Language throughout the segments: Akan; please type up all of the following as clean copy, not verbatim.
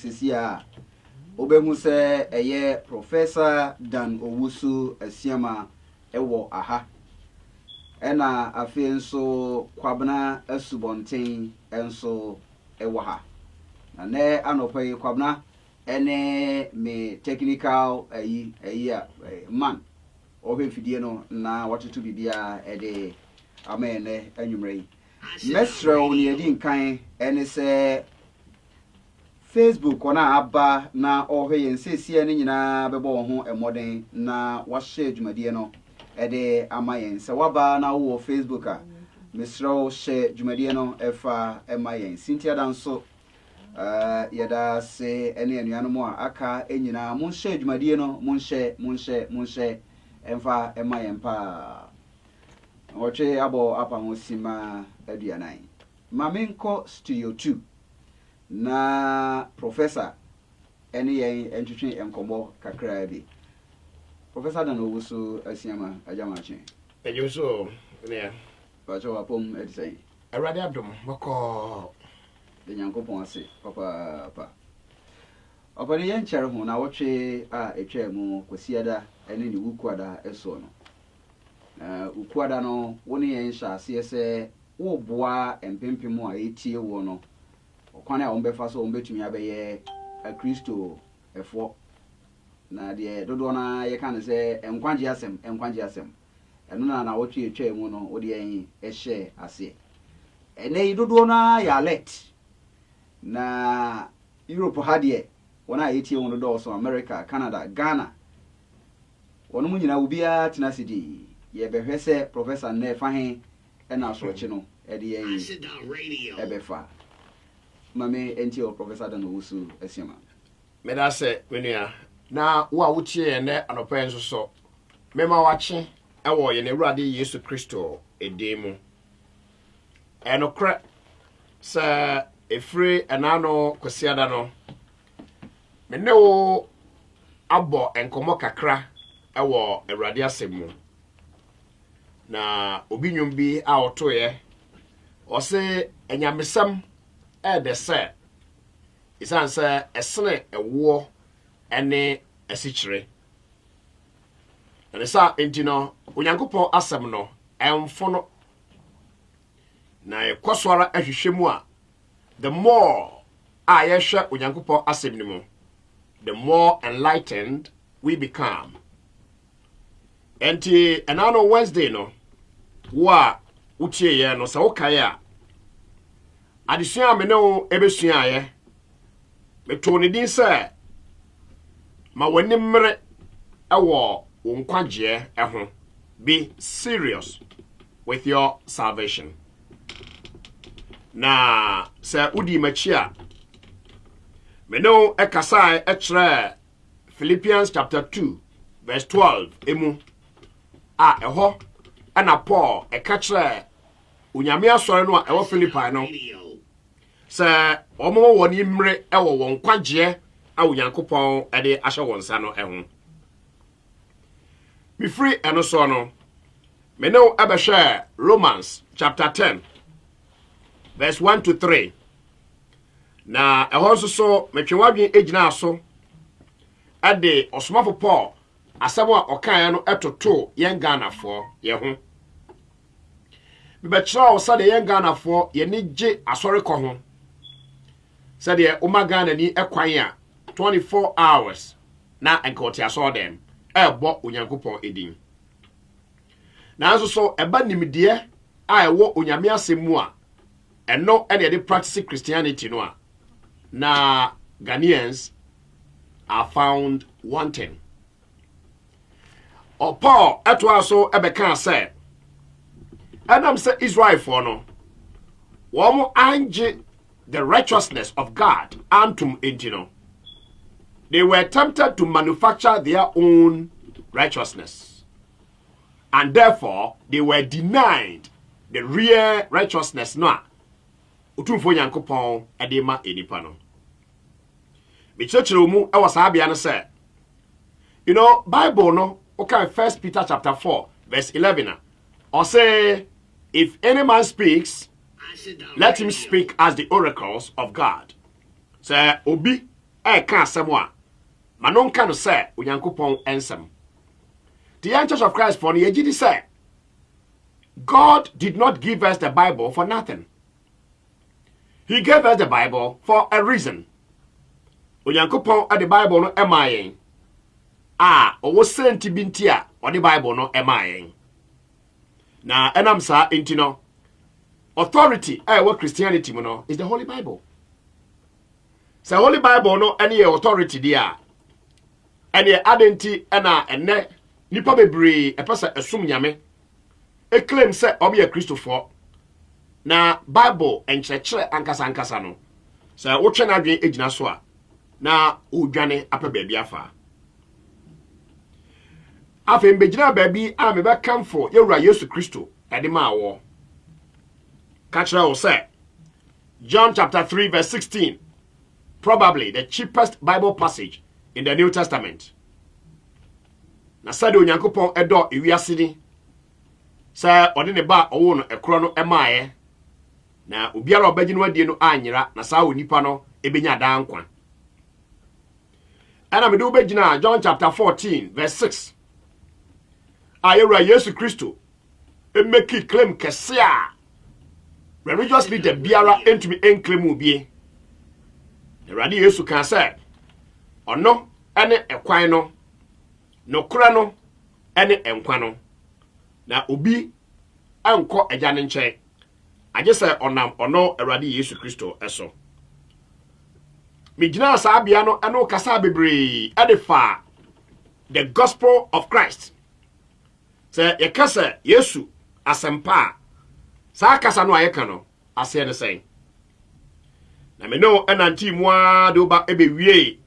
sesia obemu se eye Professor Dan Owusu Asiama ewo aha ena afi nso Kwabena Asubonten enso ewo ha na ne anopai Kwabena ene me technical man ohefidie no na watoto bibia ede amene anwumrei mesre oni edi nkan ene se Facebook ona aba na ohwe nsesie ne nyina bebo ho emoden na wahye dwumadie no ede amayen se waba na wo Facebook a mesre hye dwumadie no efa emayen Cynthia danso yada se ene anuanom a aka enyina monhye dwumadie no monhye emfa emayen pa oche abo apa hosima aduanan mamenko studio 2 na professor ene yen entwetwe enkomo kakra bi Professor Dan Owusu Asiama ajamache ejuso ne bacho apom edisai awrade adom boko de nyankopon ase papa opani yen chere ho na wotwe a etwa mu kwasiada ene ni wukuada eso no ukuada no woni yen hya ase se wo boa empempem a etie wo no okwane a wombefa so wombetumi abeye a Kristo efo na de dodo na ye kan se enkwanje asem eno na wotwe etwa mu no wodi yen ehye ase ene dodo na ya let na Europe hadie wona etie wo no do so America Canada Ghana wono mu nyina obia tenasidi ye behwe se Professor ne fahe ena asoche no ede yen ebefa mame enti o Professor Dan Owusu Asiama meda se wenua na wo a wotie ne anopa enso so mema wache ewo ye ne Awurade Yesu Kristo edemu enokre se efre enano kwasiada no menne wo abo enkomo kakra ewo Awurade asemu na obi nwum bi a otoye ose enyamesam de se isan se esene ewo ene esichire ene sa entino onyankopon asem no emfo no na ekosora ahwehwemu a the more ayehwe onyankopon asem ni mu the more enlightened we become. Enti enano Wednesday no wa utie ye no sa wokae a adesua me no ebesua ye meto ne din se ma wani mmere ewo wo nkwagye eho be serious with your salvation na se udi machi a me no ekasai ekre Philippians chapter 2 verse 12 emu a eho ana Paul ekakre unyame asore no a ewo Philippi no se omo woni mmere ewo won kwagye a unyankopon ede ahye wonsa no eho me free eno so no me no ebehwe Romans chapter 10 verse 1 to 3 na eho so metwewadwen ejina aso ade osomafo Paul asabo a okan no etoto yen Ganafo ye ho bibekira o sade yen Ganafo ye ni gye asore ko ho sade o Ghana ni ekwan a 24 hours na enkoti aso dem ebo onyankopon edin na so eba nimdie a ewo onyame asemu a eno ene de practice Christianity no a na Ghanaians are found wanting. Or Paul etwaso ebeka say Adam say Israel for no womo anje the righteousness of God antum entino. They were tempted to manufacture their own righteousness, and therefore they were denied the real righteousness no utumfo Nyankopon edema edipa no. Bichechero mu e wasa bia no say, you know, Bible no okay, 1 Peter chapter 4 verse 11 or say, if any man speaks, let him speak as the oracles of God. Say obi ka asɛm a ma no nka no sɛ onyankopɔn ensɛm. The Young Church of Christ for the AGD say, God did not give us the Bible for nothing. He gave us the Bible for a reason. Onyankopɔn at the Bible no emayen. Owo senti bintia or the Bible no emayen. Na enam sa intino authority what Christianity no is the Holy Bible. So Holy Bible no any authority there. Any adenti ene nipa bebree epesa esum nyame claim say obi a Christopher na Bible enkyerɛkyerɛ ankasa no sɛ wotwe na adwen egyina so a na odwane apa baabi afa afa mbegyina baabi a mebɛkamfo yɛwura Yesu Kristo ɛde ma awɔ ka kyerɛ wo sɛ John chapter 3 verse 16, probably the cheapest Bible passage in the New Testament. Na sade onyankopɔn edo ewiase ni sɛ ɔde ne ba ɔwo no ekoro no emaaye na obiara obagye no adie no anyira na saa onipa no ebenya dan nkwa. Ana me de obegyina John chapter 14 verse 6. Ayewura Yesu Kristo emeki claim kese a religious leader biara entumi enclaim obie. Awurade Yesu kan sɛ ɔno ene ekwan no nokora no ene enkwa no na obi anko agya ne nkyɛn agye sɛ ɔnam ɔno Awurade Yesu Kristo ɛso. Megyina saa bia no ɛno kasa bebree ɛdefa the gospel of Christ. Sɛ yɛkasa Yesu asɛmpa saa kasa no ayɛka no asɛ ne sɛn. Na me no ɛnanti mu a de oba ebewie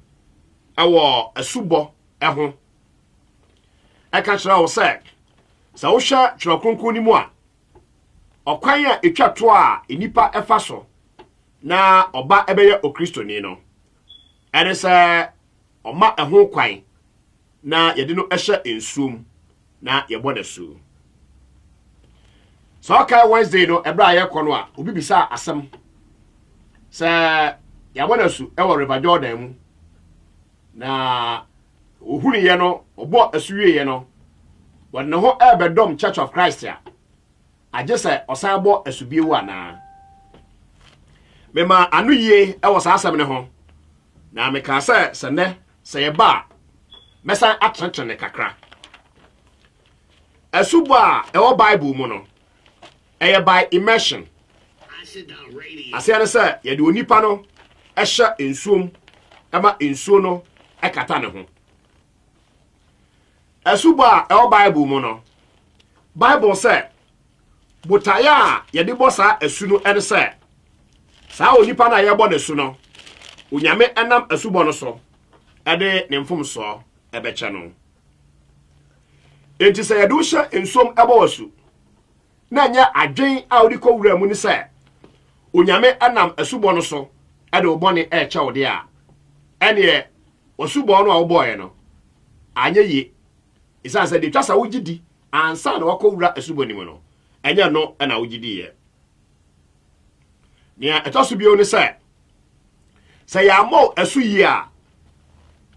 ɛwɔ asubɔ ɛho. Eka kyerɛ wo sɛ sɛ wo hwɛ twerɛ kronkron ni mu a ɔkwan a etwa to a enipa ɛfa so na ɔba ɛbɛyɛ okristoni no ɛne sɛ ɔma ɛho kwan na yɛde no ɛhyɛ ensuom na yɛbɔ da so. So okay, Wednesday no ɛbra yɛkɔ no a obi bisa asɛm sɛ yɛbɔ da so ɛwɔ River Jordan mu na ohuni ye no obo asuwie ye no won ne ho ebedom Church of Christ ya agye se osan bo asubie wu ana mema anu yie e wo sa asem ne ho na me ka se ne se ye ba mesan atrentre ne kakra asubo a e wo Bible mu no e by immersion asiane se ye de onipa no ehye ensuom ama ensuo no ekata ne ho. Asuba e Bible mu no Bible say botaya ye de bosa asu no ene say saa onipa na ye bo ne su no onyame enam asubo no so e de ne mfom so e be che no enti say ye do hye ensom e bo wasu na nya adwen a odi ko wura mu ni say onyame enam asubo no so e de obone e che wo de a ene osubo no a wo boye no anya yi isa said the twasa wogidi ansa na wakowura asubo ni mu no enya no na wogidi ye nia etoso bio ni say ya mo asu yi a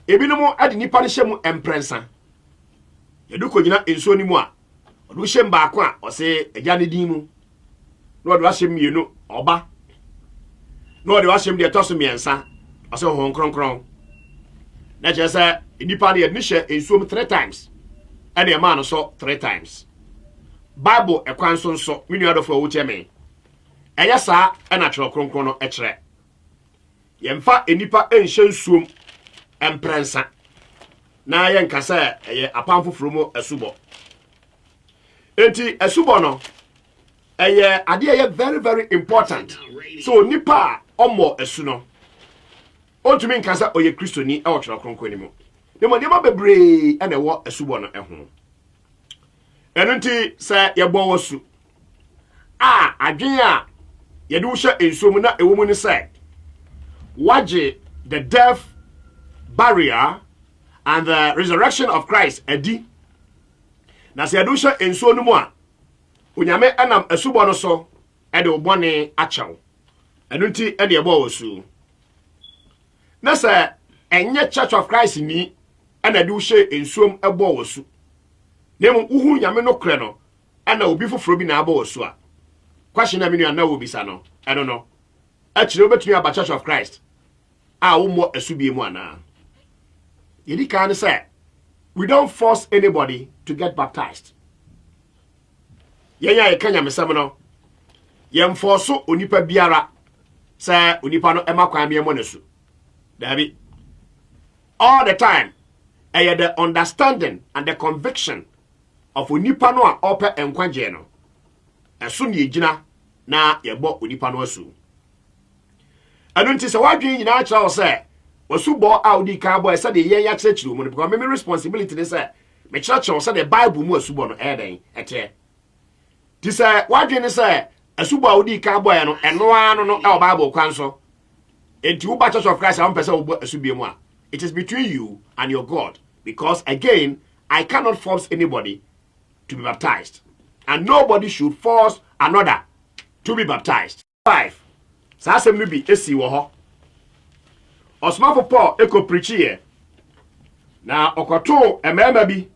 ebinom ade nipa ne hyem emprensa yedu ko nyina ensuo ni mu a odu hyem ba ko a ose agya ne din mu no odu ahyem mienu oba no odu ahyem de etoso miensa ose ho nkronkron na je say nipa ne yedni hye ensuo 3 times and a man so 3 times. Bible a kwanson so minu adofo wo tiame. Eya sa e na twerɛ kronkron no ekyerɛ. Yemfa enipa enhye nsuom emprensa. Na ye nkasa eye apamfoforo mu asubo. Enti asubo no eye ade eye very very important. So nipa omo asu no. Ontumi nkasa oye Kristoni e wo twerɛ kronkron ni mu. Demo bebree ene wo asubo no eho enunti se yebo wasu adwen a ye de wo hye ensuom na ewo mu ni se waje the death, burial and the resurrection of Christ adi na se ye de wo hye ensuo no mu a onyame enam asubo no so e de obone achew enunti ene yebo wasu na se enye Church of Christ ni ana de wo hye ensuom ebo wosu nemu uhu nyame no kre no ana obi foforo bi na abo wosu a question na menu na wo bisa no eno no akire obetumi aba Church of Christ a wo mo asubie mu ana yedi kan say we don't force anybody to get baptized. Yenya yekanya mesem no yem force onipa biara say onipa no ema kwan me mo nesu dabi all the time the understanding and the conviction of onipa no a ope enkwaje no eso ne yigina na yebo onipa no asu anu nti se wadwen nyina akira wo se wasubo audi ka boy say de yen ya kire mu because me responsibility dey say me kire say the Bible mu asubo no eden ete ti say wadwen ni say asubo audi ka boy no eno anu no e Bible kwan so enti wo ba Church of Christ am pese wo asubie mu a it is between you and your God, because again I cannot force anybody to be baptized, and nobody should force another to be baptized. 5 sa asem no bi esi wo ho Osmafo Paul eko preach here na okoto emema bi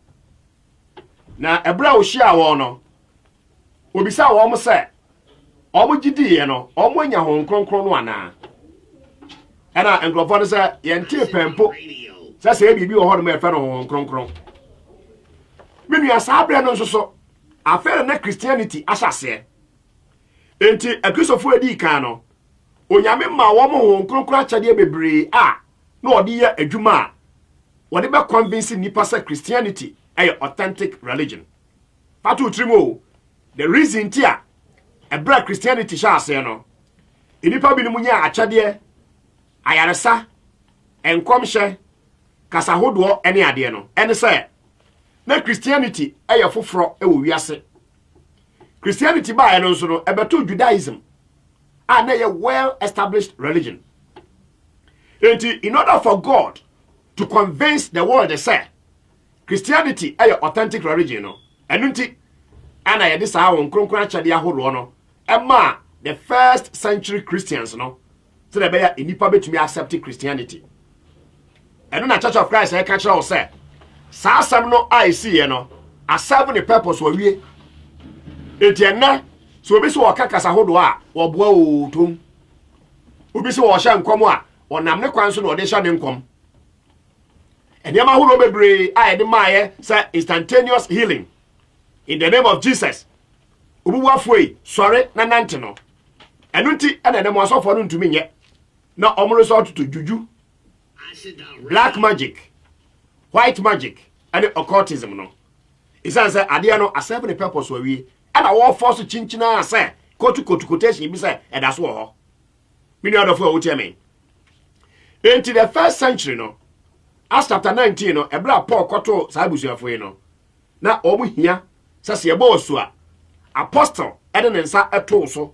na ebra wo hia wo no obisa wo mo se omo gidiye no omo anya ho nkronkron no ana ana engrofo no se yente pempo se bibi wo ho no me fe no ho nkronkron menu asabre no nso afere na Christianity asase enti akrisofo edi kan no onyame ma wo mo ho nkronkron achade bebre a na odi ya adwuma a wode be convince nipa say Christianity a authentic religion patu trimo the reason tia ebra Christianity sha ase no nipa bi no munya achade ayaresa enkomhye kasahodo ene ade no ene say na Christianity a foforo e wo wiase Christianity ba no nso no ebeto Judaism and a well-established religion. And in order for God to convince the world, they say Christianity is an authentic religion. And I this how on the first century Christians, no, so they be in to be accepting Christianity. And the Church of Christ, I catch all say, Sasam no I see, you know, a serving the purpose where we it so obi so okakasa hodo a wo boa otum obi so wo hya nkom a wonam ne kwan so no de hya ne nkom enema hodo bebre a de maaye say instantaneous healing in the name of Jesus obi wafoi sorry na nante no enunti ena dem asofo no ntumi nye na omro so to juju black magic white magic and occultism no isan say ade no serve the purpose we and I will force chinchina say kotu quotation be say and that's what many other for what you mean into the first century no Acts chapter 19 no ebra Paul koto sabusuafo no na omu hia sase ebo osu a apostle eden nsa eto so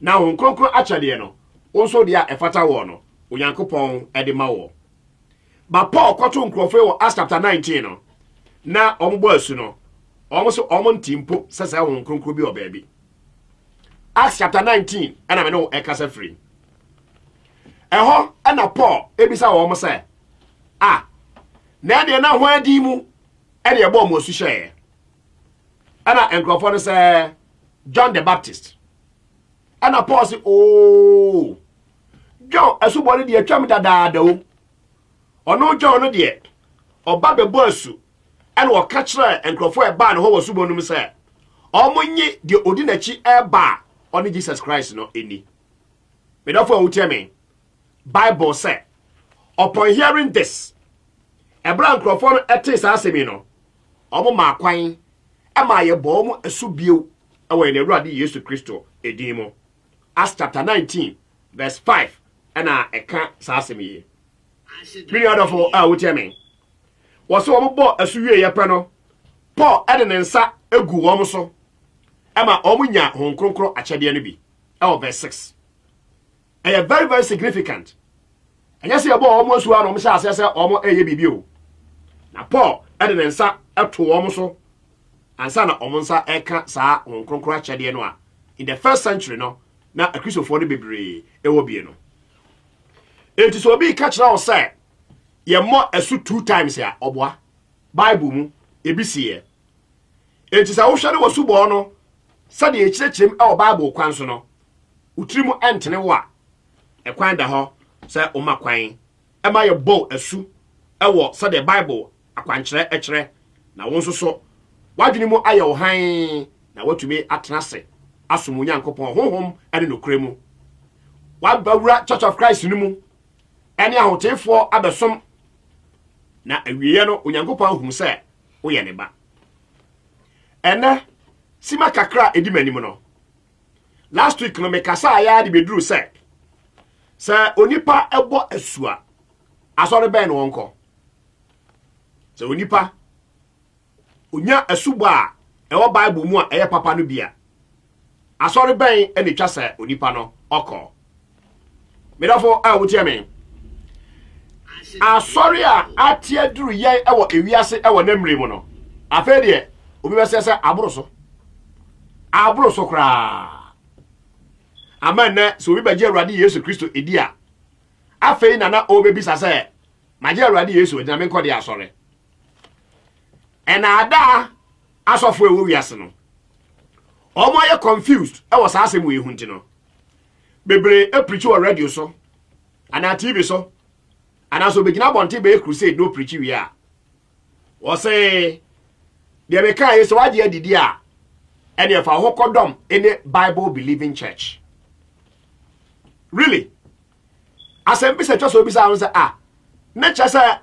na hon kronkron achade no onso dia efata wo no onyankopon ede ma wo ba Paul koto nkrofo wo Acts chapter 19 no na ombo asu no almost timpo sasa won kronkro bi obabi Acts chapter 19 ana me no ekasa free eho ana Paul ebisa wo mo say na de na ho adi mu e de ebo mo su hye ana enkrofo no say John the Baptist ana Paul say oh John asubone de atwam dadaada o ono John no de oba bebo asu and what catch and crofo a ban ho was subonum say omonye de odinachi eba on Jesus Christ no any me therefore will tell me Bible say upon hearing this ebra crofo no etis asemi no omo ma kwan e ma ye bo mu asubio e we na Awurade Yesu Kristo edin mo Acts chapter 19 verse 5 and eka sa asemi me therefore will tell me was wo bo asuwie ye pe no Paul ede ne nsa egu wo so ema omunya hon kronkro achede no bi verse 6 very very significant anya se bo omo asu ano msha asese omo eye bibi o na Paul ede ne nsa eto wo so ansa na omo nsa eka saa hon kronkro achede no a in the first century no na akristofo no bebre ewo bie no enti so obi ka kira o say ye mo esu 2 times ya oboa Bible mu ebisiye enti sa wo hwere wo subo no sade e kirechirem e Bible kwan so no utirimu entene wo a ekwan da ho se o makwan e ma ye bo esu e wo sade Bible akwankyere ekere na wo nso so wadwene mu aye wo han na watumi atena se asom Onyankopɔn honhom ene nokremu wabawura Church of Christ ni mu ene ahotefo abesom na awiye no Onyankopɔn hu se wo ye ne ba ene sima kakra edimanim no last week no mekasa ya de beduru se onipa ebo asua asore ben wonko se onipa onya asubo a ewo Bible mu a eye papa no bia asore ben ene twa se onipa no okọ medafo a wotie me asore a atie duru ye ewo ewiase ewo namre mu no afa de obi besese aburo so kra amana so obi baje Awurade Yesu Kristo edi a afei na obebisa se maje Awurade Yesu edi na me nkode asore ena ada asofo ewo wiase no omo ye confused e wo saase mu ehunti no bebre e preach o radio so ana TV so ana so begina bonte be crusade no preach wi a wo say de be kan yeso waje adidi a ene fa hokodom ene Bible believing church really asem bi se twa so bi sa say na cha say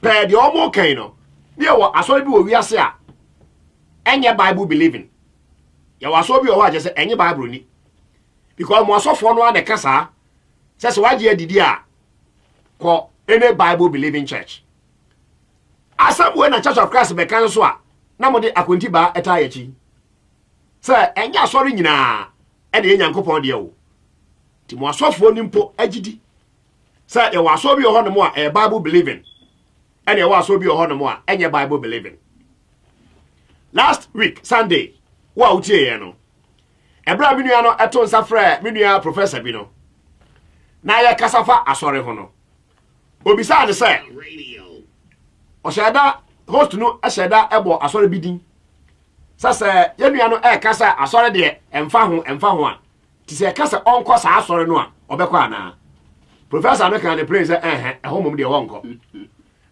pe de omo kan no ne wo asori bi wo wiase a enye Bible believing ya waso bi o wa je say enye Bible ni because mo asofo no na kasa se waje adidi a ko ene Bible believing church asem we na Church of Christ be kan so a na mo de akonti ba eta yachi se enye asori nyina e de Nyankopɔn de wo ti mo asofo ni mpo agidi se e waso bi ho no mo a e Bible believing and e waso bi ho no mo a enye Bible believing last week Sunday wa utie ye no ebra mi nua no eto nsa frɛ mi nua professor bi no na ye kasafa asori ho no obisa de se o sheda host no asheda ebo asori bidin sasa ye nua no kasa asori de emfa ho a ti se kasa onko sa asori no a obekọ ana professor no kan dey praise ehomom de wonko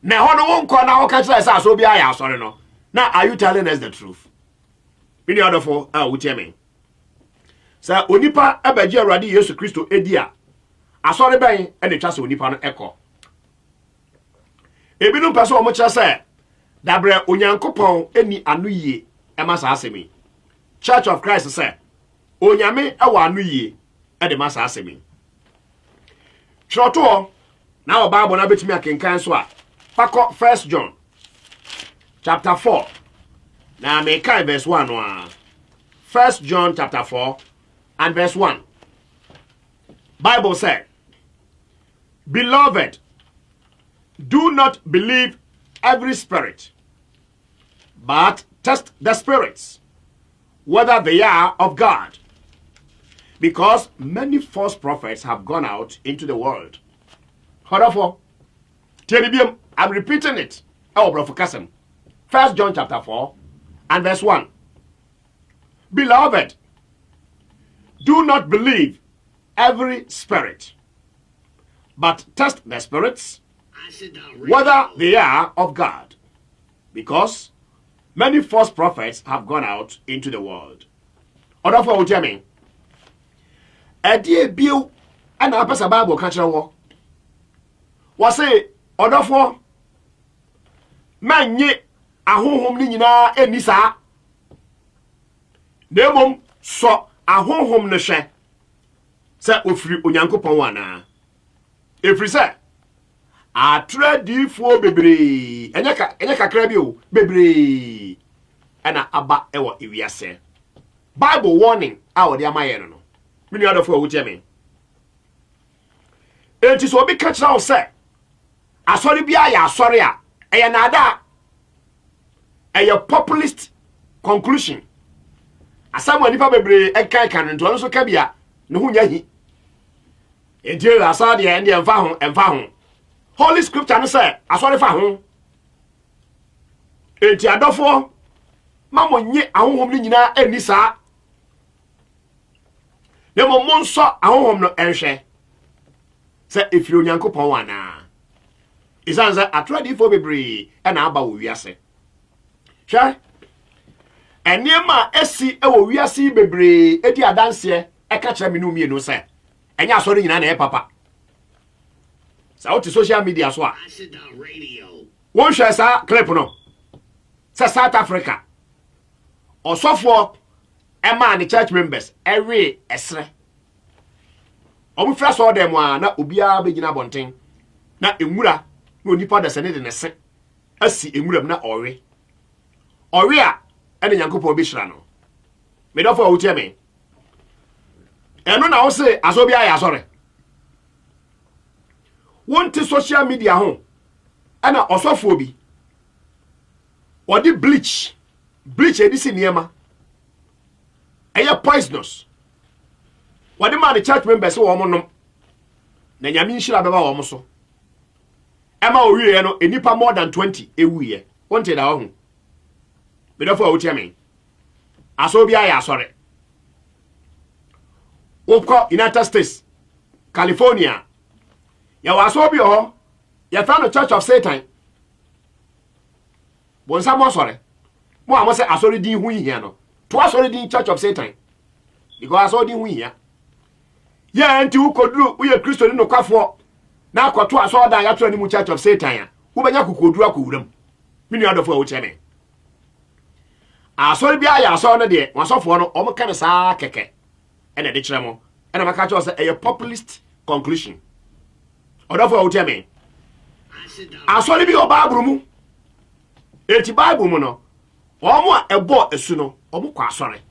na ho no wonko na wo ka kire sa so bia ya asori no now are you telling us the truth many other for wotie me sa onipa abaji Awurade Yesu Kristo edi a asori ben ene twa se onipa no ekọ ebinu pese o mo kire se dabre Onyankopɔn eni anoyie ema sa asemi Church of Christ se onyame ewa anoyie e de ma sa asemi Troto na o Bible na betimi akenkan so a fakọ 1 John chapter 4 na me kai verse 1 no 1 John chapter 4 and verse 1 Bible said, "Beloved, do not believe every spirit, but test the spirits, whether they are of God, because many false prophets have gone out into the world." Therefore, I'm repeating it. Our prophet 1 John chapter 4 and verse 1. Beloved, do not believe every spirit, but test the spirits, whether they are of God, because many false prophets have gone out into the world. Therefore, what you mean? Edie bio and a pesa Bible catch wo. Was say, therefore, man ye ahonhom ni nyina eni saa. Demom so ahonhom ne hwe se ofiri Onyankopɔn wana. Efiri se atradifo bebre enye kakra bi o bebre ana aba ewo ewiase. Bible warning a wo de amaye no. Mini adofo wo tie me. Enti so obi ka kira wo se asori bia ya asori a eye nada eye populist conclusion. Asamu nipa bebre enkan kan nto so ka bia ne ho nya hi. Enti asade e nde emfa ho Holy Scripture no say asori fa ho enti adofo mamonye ahohom ni nyina ani saa ne mo monso ahohom no enhwe se efiri onyankopon wana isanza atradi fo bebre na aba wo wiase hwe enema esi ewo wiase bebre edi adanse eka kire me no mienu se enya asori nyina na e papa sa oti social media so a won hwe sa clip no se South Africa osofo ema ni church members every esre omu fra so dem a na obia begina bonten na emura na onipa da sene de ne se asi emuram na owe a ene nyankopon be hira no me do fo wo tie me eno na wo se asobia ya sore wonti social media ho ana osofo bi odi bleach edisi niema eye poisonous wadi ma the church members wo mo nom na nyame nhira beba wo mo so ema owie no enipa more than 20 ewuye wonte da ho me do fo wo tie me aso bia ya sore wopko United States California ya waso bi ho ya fa no Church of Satan bonsa mo sore mo amo se asori din hu hia no to asori din Church of Satan because asori din hu hia ya enti ukoduru uye Kristo ni no kwafo na akoto asori dan ya to ni mu Church of Satan ya wo benya kokoduru akowuram mini adofo wo chene asori bia ya asori no de wasofo no o mo kan saa keke ene de kire mo ene maka cho se a populist conclusion odofo wo chene asori bi oba abrumu eti Bible mu no omo ebo esu no omo kwa asori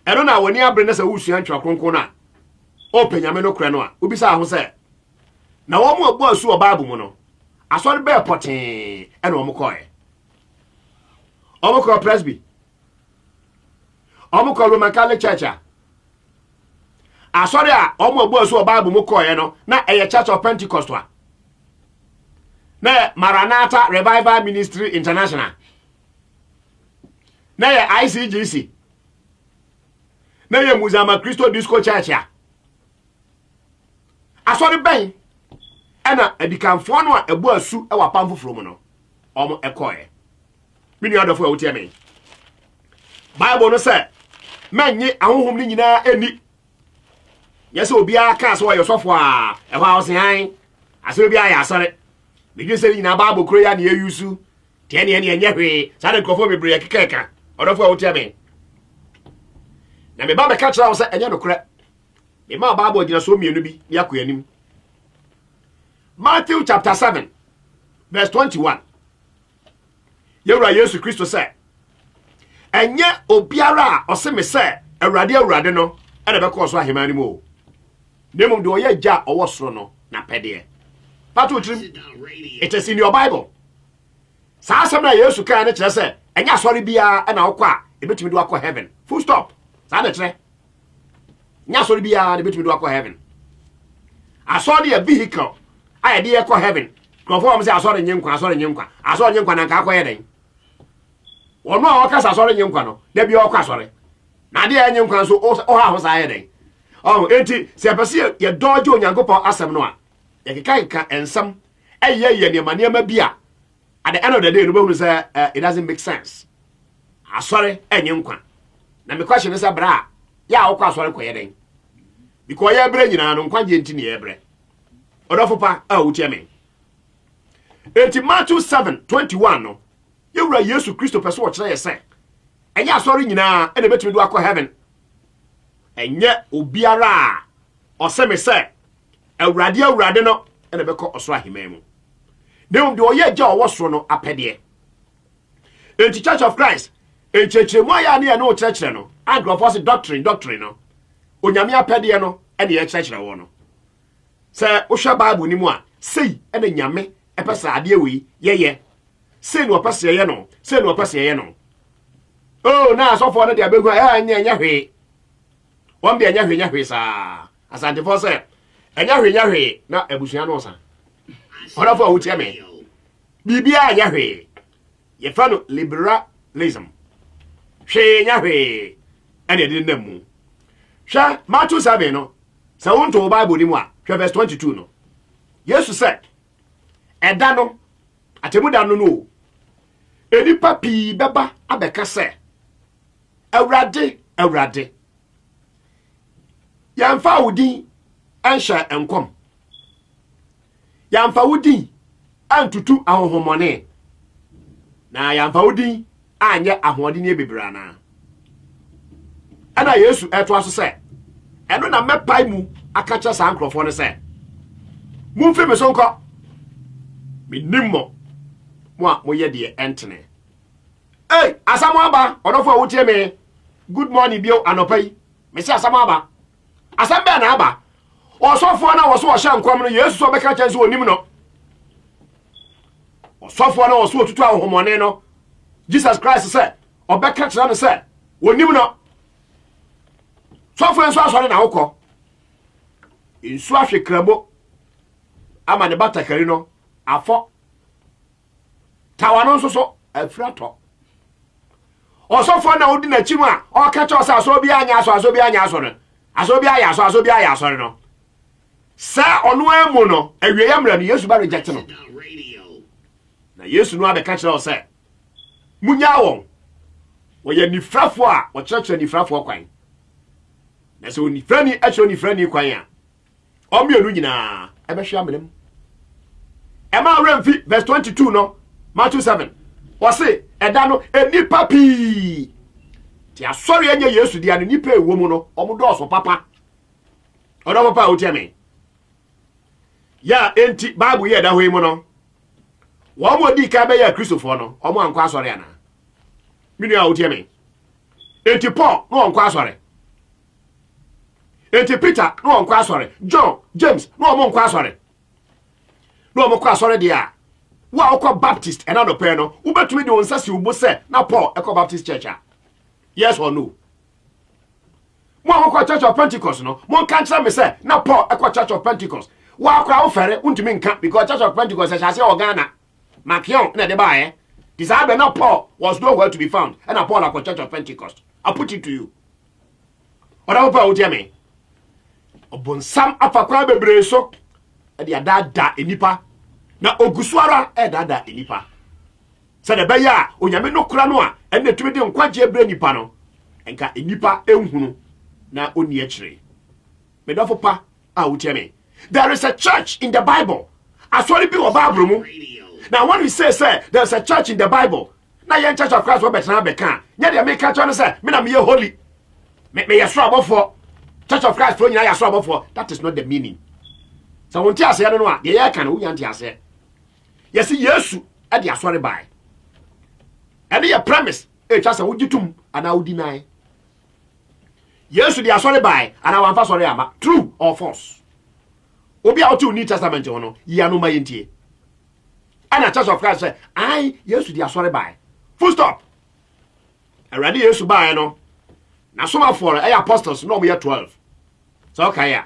eno na woni abre na se wusua ntwa kronkron na opanyame no kure no a obisa aho se na omo ebo esu o Bible mu no asori be poten eno omo koe omo ko presby omo ko Roman Catholic Church asori a omo ebo esu o Bible mu koe no na eye Church of Pentecost wa na Maranatha Revival Ministry International na ye ICGC na ye Muzama Christo Disco Church ya asori ben ena edikanfo no a ebu asu e wapam foforo mu no omo ekoye mini adofo a wotie me Bible no say menye ahohom ni nyina eni yese obi aka so yosofo a e ho awose han asori obi aya asori bigi se nyina Bible kro ya na yusu tie ne enye hwe sa de krofo bebre ya kekeka odofo a wotie me na me ba be ka tra wo se enye no kre me ma Bible gina so mienu bi ya koyanim Matthew chapter 7 verse 21 Yewura Yesu Kristo se enye obiara a ose me se awurade no ene be ko so ahemani mo nemum de oye ja owo soro no na pede patu trim it is in your Bible sa asem na Yesu kan ne kire se enye asori bia na wokọ a ebetimi do akọ heaven full stop sa na kire nya asori bia na ebetimi do akọ heaven asori a vehicle I dey ekọ heaven conform say asori nyenkwa asori nyenkwa na ka akọ yeden ono a waka asori nyenkwa no da bia okọ asori na de nyenkwa so o ha ho sa yeden enti se pese ye dojo onyankopon asem no a ye keka ensam eye ne maniama bia at the end of the day no be say it doesn't make sense asori nyenkwa na me question is bra ya okọ asori ko yeden because ye bre nyina no nkwaje enti ne ye bre odofo pa a wotie me enti Matthew 7:21 no yewura Yesu Kristo pese wo kire ye se enye asori nyina ene betimi do akọ heaven enye obiara oseme se awurade no ene beko osoro ahememu dem de oye ja owo soro no apede enti Church of Christ enchechemu aya ne no church no agrofos doctrine no onyame apede no ene ye church wo no se ohwa Bible ni mu a sei ene nyame epesa ade we ye sei no opese ye no oh na so for no de abegu anya hwe won bi anya hwe sa asante for se anya hwe na abusua no sa Ɔdɔfo a wotie me. Bibia anya hwe. Ye fa no liberalism. Hwe nya hwe. Ene de nam mu. Hwa Matthew 7 no. Sa wonto Bible ni mu a, hwa verse 22 no. Yesu said, "Ɛda no, atemu da no no. Enipa pii beba abeka sɛ, Awurade, Awurade. Yamfa wodin anhye enkom. Yamfa wodin antutu ahohomone. Na yamfa wodin anye ahoɔden ne bebra na." Ana Yesu eto aso sɛ, "Eno na mepai mu akacha sa nkrofo ne sɛ, mumfi me so nkɔ. Minimmo mo a moyɛ de entene." Hey, asamo aba, odofo a wotie me. Good morning bio anopai. Me say asamo aba. Asam be na aba. Osofo na wo so hye nkwam no Yesu so beka kyan so onim no. Osofo na wo so otutu ahomone no. Jesus Christ say, obeka kira no say, onim no. Sofo enso asore na wokɔ. Insu ahwe krabo. Ama ne batakari no afɔ. Tawano nso so afrato. Osofo na odi na chi mu a o ka cha osa so bi anya so bi anya so no. Aso bi aya so bi aya so no. Sa ono emu no awie yamra no Yesu ba reject no. Na Yesu no abeka kira o se munya won. Wo ye nifrafo a wo kira nifrafo kwan. Na so nifrani a cho nifrani kwan a. O mienu nyina ebe hwe amrem. Ema remfi verse 22 no. Matthew 7. Wase eda no enipa pii. Ti asori anya Yesu dia no nipa ewo mu no omudo papa. Odo papa o tie me. Ya enti Bible ye da hoi mu no. Wo mo di ka be ya Christopher no, omo anko asori ana. Minu a o tie me. Enti Paul no anko asori. Enti Peter no anko asori. John, James no omo anko asori. No omo anko asori dia. Wa okọ Baptist and no pay no ubetumi de onsa si ubo se na Paul ekọ Baptist church a. Yes or no? Mo okọ Church of Pentecost no mo kan kire me se na Paul ekọ Church of Pentecost. Wa akwa wo fere untumi nka because Church of Pentecost e shase Ghana. Makion na de bae. Disabe na Paul was nowhere to be found and Paul akọ Church of Pentecost. I put it to you. Oda Paul wo tie me. Obonsam afakwa bebre so e de adada enipa. Na ogusuara dada enipa. Se de beya onyame no kura no a ene tumi de nkwaje ebre nipa no. Enka enipa enhunu na oni akire. Medofo pa a wotie me. There is a church in the Bible. Asori bi wo Bible mu. Now when we say there's a church in the Bible, na yen Church of Christ wo betena beka. Nya de make church no say me na me holy. Me yesro abofo. Church of Christ fro nyina yesro abofo. That is not the meaning. So wonti ase no a de ye ka no wunya nti ase. Yes, Yesu e de asori bai. E de your premise e twa se wogitum ana wodinai. Yesu de asori bai ana wanfa sori ama. True or false? Obi a otu New Testament no ya no mayentie. Ana Church of Christ say, "I Yesu de asori bai." Full stop. Already Yesu bai no. Na soma for e apostles no mo ye 12. So okay ya.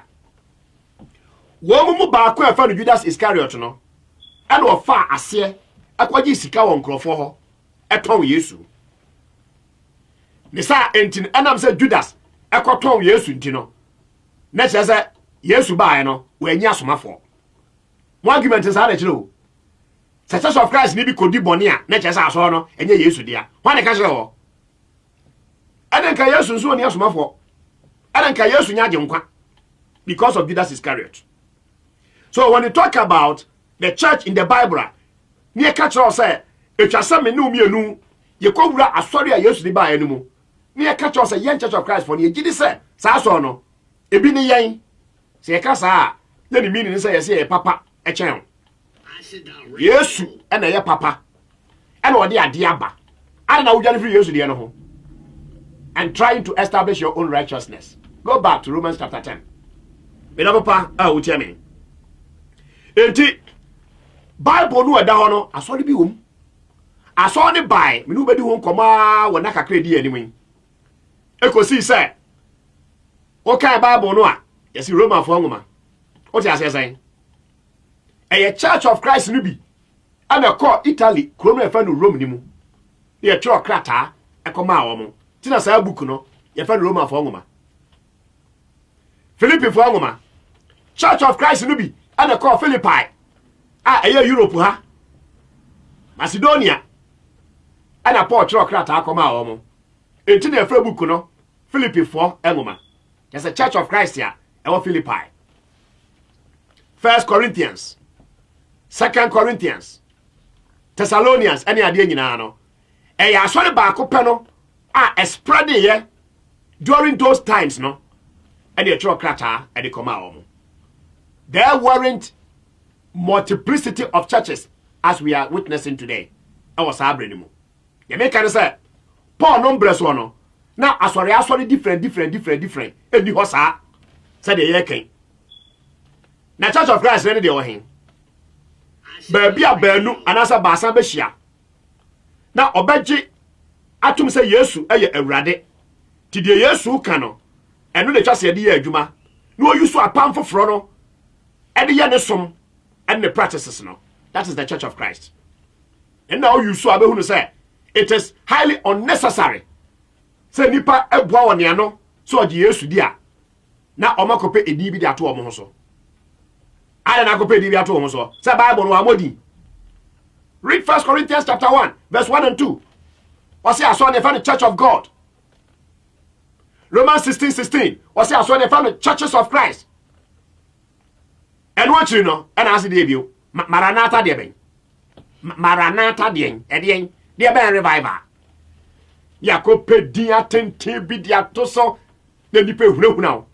Wo mu ba ko afa no Judas Iscariot no. And ofa ase akwaji sika won krofo ho eton Yesu. Ne sa entin enam se Judas ekoton Yesu ntino. Na chese Yesu bae no we anya asomafo. Mo argument is ha kire o. Church of Christ ni bi kodi bone a na chese aso no enye Yesu dia. Ho ne ka kire ho. Eden ka Yesu nso ni asomafo. Eden ka Yesu nya nkwa because of Judas Iscariot. So when you talk about the church in the Bible, near catch all say, if you say me no mienu, you come wura asori a Yesu di ba enu. Near catch all say, yen Church of Christ for ye gidi say, sa so no. Ebi ni yen. Se ka sa, ye ni meaning say ye say papa e chen. Yesu e na ye papa. E na odi ade aba. Ana na wujani free Yesu di no ho. And trying to establish your own righteousness. Go back to Romans chapter 10. Me na papa a wuti me. Enti Bible no eda ho no asori bi wom. Asori bai me no bedi ho nkoma wona kakra di anim. Ekosi say o kai Bible no a yesi Roman fo nwoma. O ti ase say a Church of Christ nubi and a call Italy krom e fa no Rome ni mu ye tro krata e koma wo mo tina sa book no ye fa Rome afọ ngoma Philippi fo ngoma Church of Christ nubi and a call Philippi a Europe ha Macedonia and a Paul tro krata akoma wo mo enti na fa book no Philippi fo ngoma there's a Church of Christ here e Philippi 1 Corinthians 2 Corinthians Thessalonians any ade nyina no e ya asore ba ko pe no spread here during those times no and the church krata and the koma omo there weren't multiplicity of churches as we are witnessing today I was abranimu you make can say Paul no breso no na asore different and the hosa said the year king na Church of Christ ready dey ohin baby abanu anasa baasa be hia na obegye atum se Yesu eye awurade ti de Yesu ka no eno de twase de adwuma na oyusu apam foforo no e de ye ne som and the practices no that is the Church of Christ and now you so abehunu say it is highly unnecessary say nipa ebua won ne no so de Yesu di a na omakope edi bi de ato omo ho so I don't go di bi ato omo so say Bible no amodi read 1 Corinthians chapter 1 verse 1 and 2 or say I saw the Church of God Romans 16:16 or say I saw the Churches of Christ and what you know and as the debut Maranatha de ben Maranatha de edien de ben revival yakope di atente bi di atoso na nipa hunahuna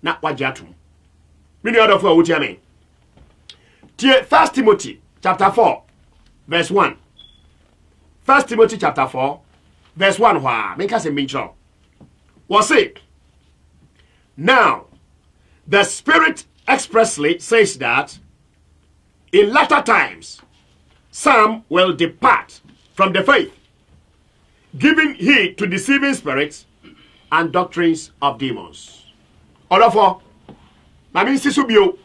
na wagye atum mini order for what you mean 1 Timothy chapter 4 verse 1 1 Timothy chapter 4 verse 1 wha make us a mention was it now the Spirit expressly says that in latter times some will depart from the faith giving heed to deceiving spirits and doctrines of demons. Order I mean Sisubio.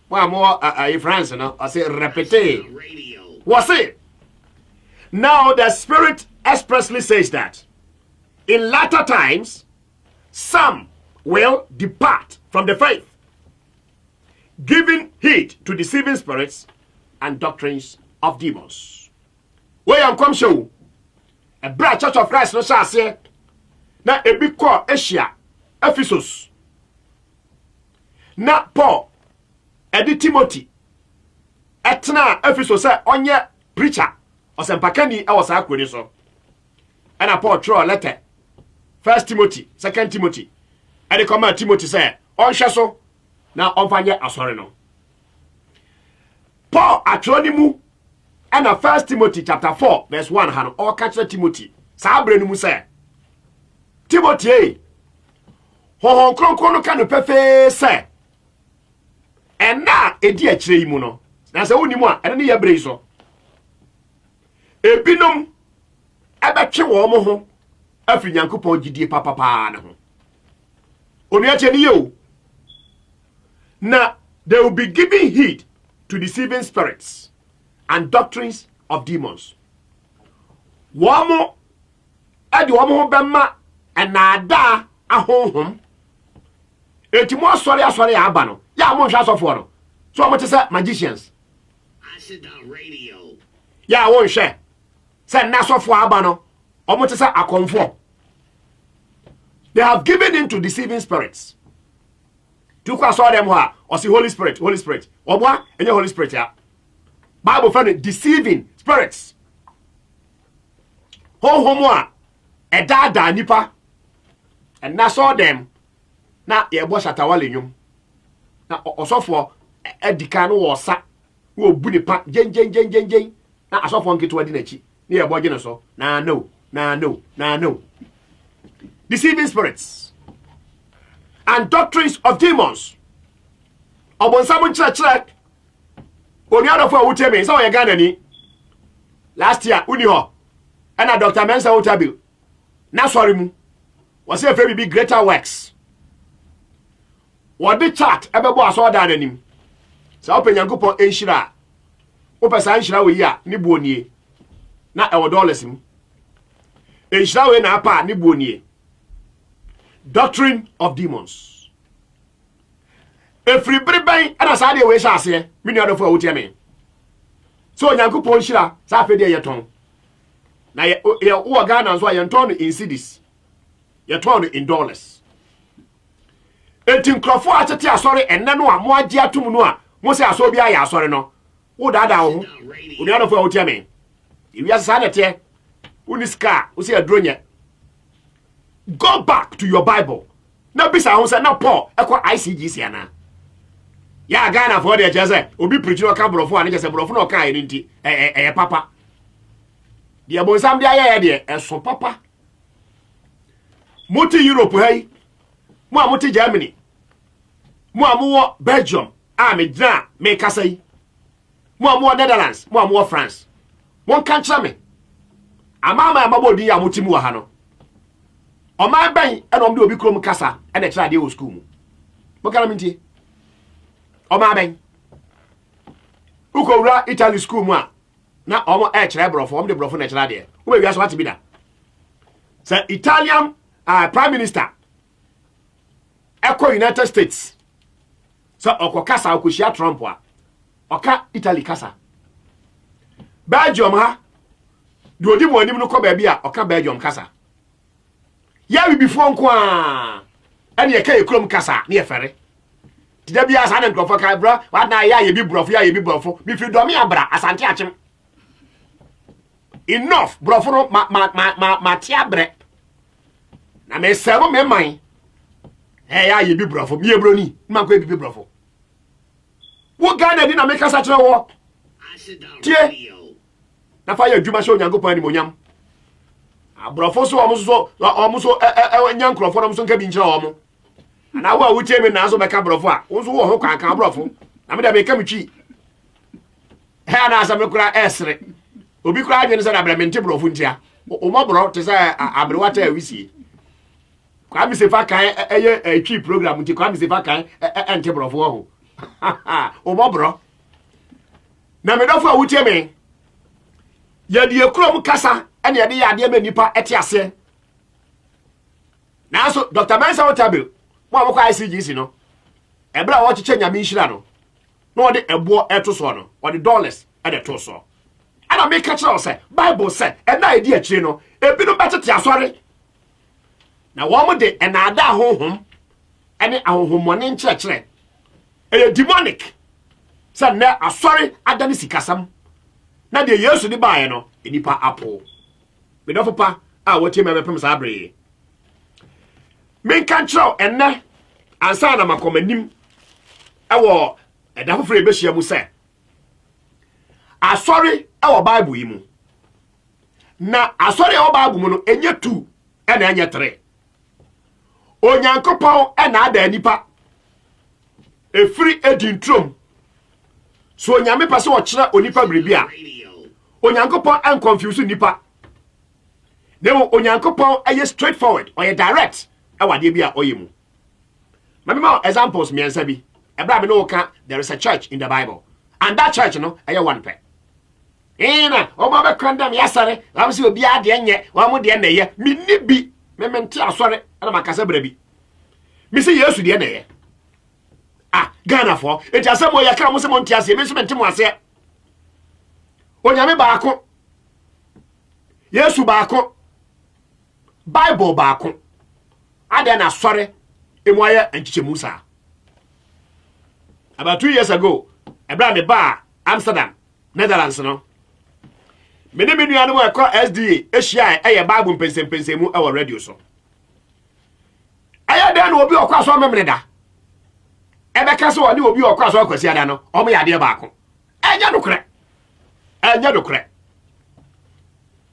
One more France, I say repete. Was it? Now the Spirit expressly says that in latter times some will depart from the faith, giving heed to deceiving spirits and doctrines of demons. Where am come show a bright Church of Christ no shall say na a big call Asia Ephesus na Paul edi Timothy etna Ephesus say onye preacher osempakani e was akwani so and Paul draw a letter 1 Timothy 2 Timothy and the command Timothy say on so na onfanye asore no Paul atronimu and 1 Timothy chapter 4 verse 1 han all catch Timothy sa abrenu mu say Timothy ho kronkron no kan pefe say and na edi akire yimu no na say woni mu a ene ne ya brei so ebinom ebetwe wo mo ho afri Nyankopon gidie papapa ne ho onu ache ni yo na they will be giving heed to deceiving spirits and doctrines of demons. Womo edi womo bemma enada ahonhom etimo asore aba no ya mo hwa sofo no so mo te say magicians Accident radio ya won hwe say na sofo aba no o mo te say akonfo they have given in to deceiving spirits. You can saw them who or see Holy Spirit. Or what? Any Holy Spirit ya. Bible friend deceiving spirits. Homo a dada nipa. And na saw them. Na ye bo shatawale na osofo edikano wo sa wo bu nipa jen na asofo nketo adi nachi na ye bo gene so na no deceiving spirits and doctrines of demons. Obonsamu church oni adofo awuteme so ye Ghana ni last year uni ho and Dr. Mensa Otabil na sorry mu was say very big greater works what the chart ebebo aso da nanim Sa open Yankopon enhyira. Open sa enhyira we ya ne buonie. Na ewo dollars mu. Enhyira we na apa ne buonie. Doctrine of demons. Every briban ana sa de we sha ase. Me nua do fo a wotie me. So Yankopon hyira sa afi de yeton. Na ye wo Ghana so ye ton in cedis. Ye ton in dollars. Enti nkrofo atete asori enne no a mo agi atum no a mo se aso bia ya asori no. Wo dada wo. Oni adofo a wotie me. Iwi sa na te. Uniska, wo se adronye. Go back to your Bible. Na bisa ho se na Paul ekọ ICGC ana. Ya Ghana for the jese obi preach no ka brofo ani jese brofo no ka ye nti papa. De abonsam dia ye de eso papa. Moti Europe hey. Mo amoti Germany. Mo amuwo Belgium. Me dra me kasa yi. Mo amuwo Netherlands, mo amuwo France. Won kan kira me. Amama amabodi ya moti mu wa ha no. O man ben e no mde obi krom kasa e na kira de o school mu. Mo kala minti. O man ben. Uko wura Italy school mu a na omo e kira brofo, omo de brofo na kira de. Wo be wiaso ati bi da. Say Italian prime minister Eko United States. So oko kasa okoshia Trump wa. Oka Italy kasa. Belgium ha. Do odi mo anim no ko ba bia oka Belgium kasa. Ya bi before nko a. Ene ye kai krom kasa ne ye fere. Tida bia sa na nkrofo ka bra, wa na ya ye bi brofo. Mi fi do mi abra asante achim. Enough brofo no ma tia bre. Na me sero me man. Ya ye bi brofo, mi ebroni, man ko bi brofo. Wo Ghana di na me kasa kire wo. Tie. Na fa ya dwuma sho Nyankopon ni monyam. Abrofo so omo so nyankrofo no so nka bi nkire omo. Na wo a wutie me na so be ka brofo a, wo so wo ho kan brofo. Na me da be ka mitwi. He na asa me kura esre. Obi kura adwene se na bra mente brofo ntia. O mo bro te se abrewata awisi. Kwa mi se fa kan eye twi program nti kwa mi se fa kan ente brofo ho. O mo bro. Na me dofo a wutie me. Ya di ekrom kasa ene ya de ya de ma nipa ete ase. Na so Dr. Mensa Otabil mo amokwa ICGC no. Ebra wo cheche nyame nhira no. No de ebo eto so no. O de dollars e de to so. Ana me ka kire say Bible say e na edi akire no. Ebi no betete asori. Na wo mo de enada honhom ene ahonhommone nkyekere. E demonic. Say na asori adani sikasam. Na de Yesu di baaye no enipa apo. Me do papa a wotie me bepem sa abre. Men kan kire enne ansa na makomanim ewo eda foforo ebehia mu se asori ewo Bible yi mu. Na asori ewo Bible mu no enye 2 ena enye 3. Onyankopon ena ada nipa efiri edintrom. So onyame pase wo kire onipa bribia. Onyankopon en confuse nipa. Newo onyankopon eye straightforward or direct awade bia oyemu. Mama examples me ansa bi. Ebra me no ka there is a church in the Bible. And that church no eye one pe. Na o ma be kwandam yasare, am se obi ade enye, wa mo de na ye. Mi ni bi, me mente asore, na makasa bra bi. Mi se Yesu de na ye. Ghana for it asem o yakra mo se mo ntiase, me so mente mo ase. Onyame baako. Yesu baako. Bible baako. Ade na sore emoye anchichemu sa. About 2 years ago, ebra me ba Amsterdam, Netherlands no. Me ne menu anu e ko SDA ehia eye Bible mpensempensemu e wo radio so. Aya da na obi okwa so memre da. Ebe ka so oni obi okwa so akwasi ada no, o mo ya de baako. Enya dokre. Enya dokre.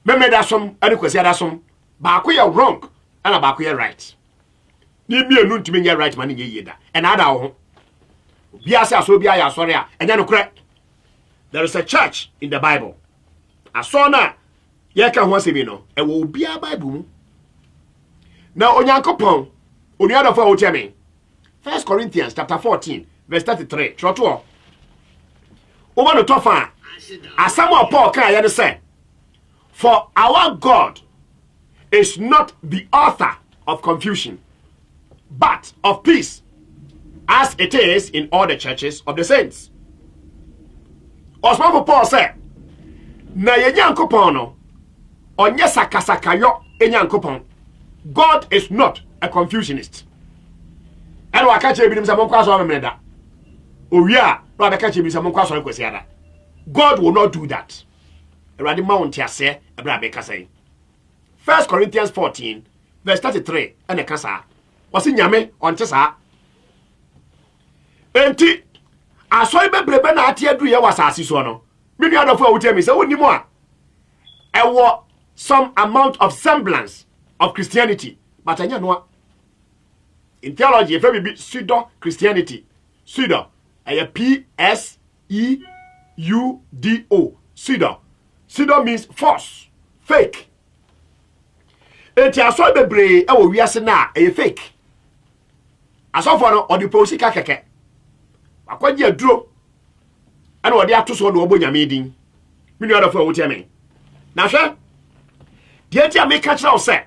Memre da som, ani kwasi ada som. Baako ye wrong, ana baako ye right. Ni mienu ntimi nye right man nye yeda. And ada wo. Biasa so bia ya sorry a enya no kre. There is a church in the Bible. Asona ye ka ho asemi no e wo bia Bible mu. Na onyankopon onuadofo a wo tell me. 1 Corinthians chapter 14 verse 33. Troto. Over the top, as someone Paul can say, for our God is not the author of confusion, but of peace, as it is in all the churches of the saints. Osman Paul said, na yenyankopon no onye sakasakayo enyankopon. God is not a confusionist. And wa ka che bi nim se mon kwa so memeda. Owi a no abeka che bi se mon kwa so nkwasi ada. God will not do that. Erade mount ase ebra be kasai. 1 Corinthians 14 verse 33 ene kasa. Wasi nyame onte sa. Enti asoy bebrebe na ate adu ye wasasi so no. Me nua dofo awuti mi se woni mo a. Ewo some amount of semblance of Christianity, but anya no. In theology, if we be pseudo Christianity, pseudo, P-S-E-U-D-O, pseudo. Pseudo means false, fake. Enti aso bebre e wo wiase na e fake. Aso for no odi posika keke. Akwaje aduro. Ana odi atoso no obo nyame din. Me nua dofo awuti me. Na hwe die tia me catch now say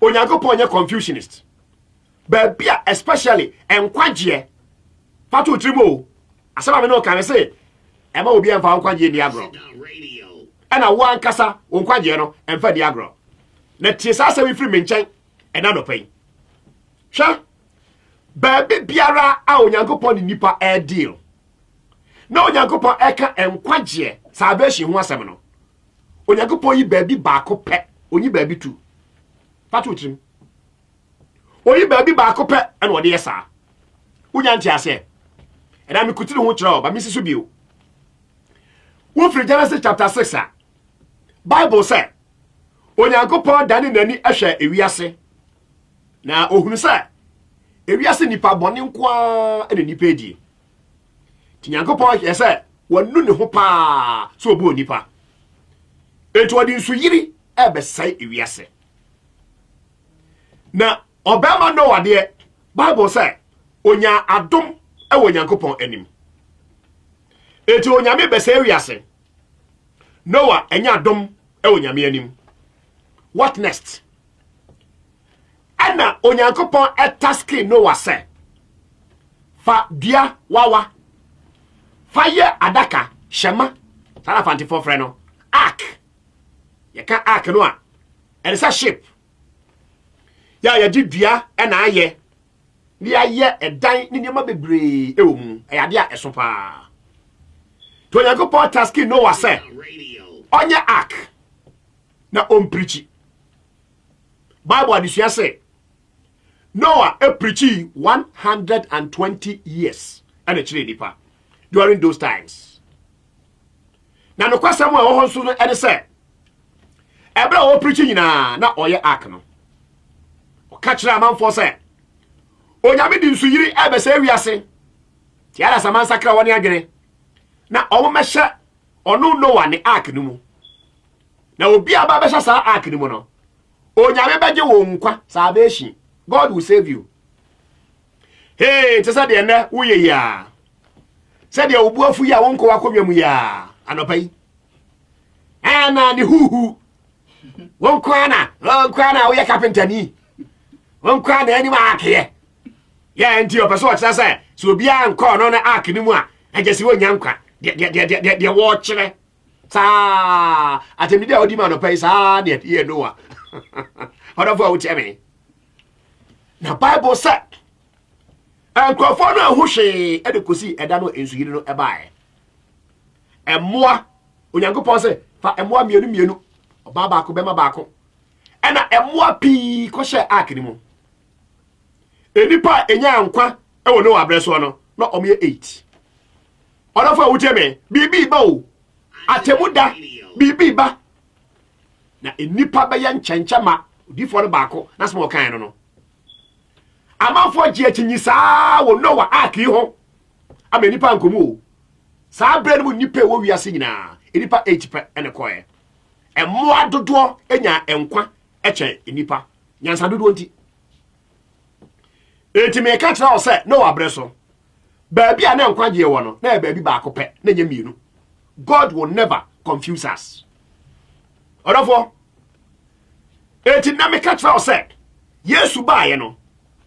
Onyankopon ye confusionist. But bia especially enkwagye fatu trimo asema me no kan say e ma obi enfa enkwagye ni agro. Ana wo ankasa enkwagye no enfa di agro. Na tie sa se we free me nchen e na do pai. Hwa ba biara a Onyankopon ni nipa e deal. Na Onyankopon eka enkwagye salvation ho asem no. Onyankopon yi baabi baako pe, onyi baabi tu. Patu trim. Oyi baabi baako pe ena ode yesa. Unya nti ase. Ena mi kutiri ho kira o, ba mi sisu bio. Wo free Genesis chapter 6 a. Bible say Onyankopon dane nani ahwe ewiase. Na ohunu say ewiase nipa bone nko ena nipa edi. Tinyankopon ye say wonu ne ho pa so obo nipa. Etu odi nsu yiri ebesai ewiase. Na Obama no wade Bible say onya adom e Onyankopon anim. Etu onyame besai ewiase. Noah enya adom e onyame anim. What next? Ana Onyankopon etaski Noah say fa dua wawa fire adaka shema sana fanti for friend no ark. You can't ark no a. And it's a ship. Ya ya dua e na aye. Ni aye edan ni nyama bebre e wo mu. E ade a eso pa. To Onyankopon taski Noah say onye ark na omprichi. Bible adisua say Noah e preachi 120 years and a chile dipa during those times. Na no kwasam a wo ho so no e say ebra wo preaching nyina na oye ark no o ka kira manfo say onyame di nsu yiri ebesa wiase ti ala saman sakra woni agene na owo mehye ono Noah ne ark no mu na obi aba behye sa ark no mu no onyame beje wo nkwa salvation. God will save you. Hey, tesa de na uye ya. Se de obuafu ya wonko wakodwam ya anopai. Ana ni huhu. Wonko ana uye carpenter ni. Wonko ana ani ma akye. Ya nti opeso o tesa se so obi an ko no na ark ni mu a agesi wo nyankwa. De wo kire. Sa atemide odi ma anopai sa de ye Noah. Oda fo awuti na Bible said enkrofo no ahwehwe edekosi eda no ensuyiri no ebae emoa Onyankopon se fa emoa mienu oba baako bema baako ena emoa pi ko hye ark ni mu enipa enya nkwa ewo no abreso no na omye 8 oda fo awuti bibi ba o atemuda bibi ba na enipa be ye nchenchema odifo no baako na smo kan no amanfo je atinyi saa wo Noah ark yi ho amenipa nkomu saa bre mu nipa wo wiase nyina enipa 8 pe ene koe emoa dodo enya enkwa eche enipa nyansa dodo nti me ka tira o se Noah bre so baabi a na enkwa je wo no na baabi baako pe na nya mienu God will never confuse us. Therefore, 18 na me catch what said. Yes, you buy,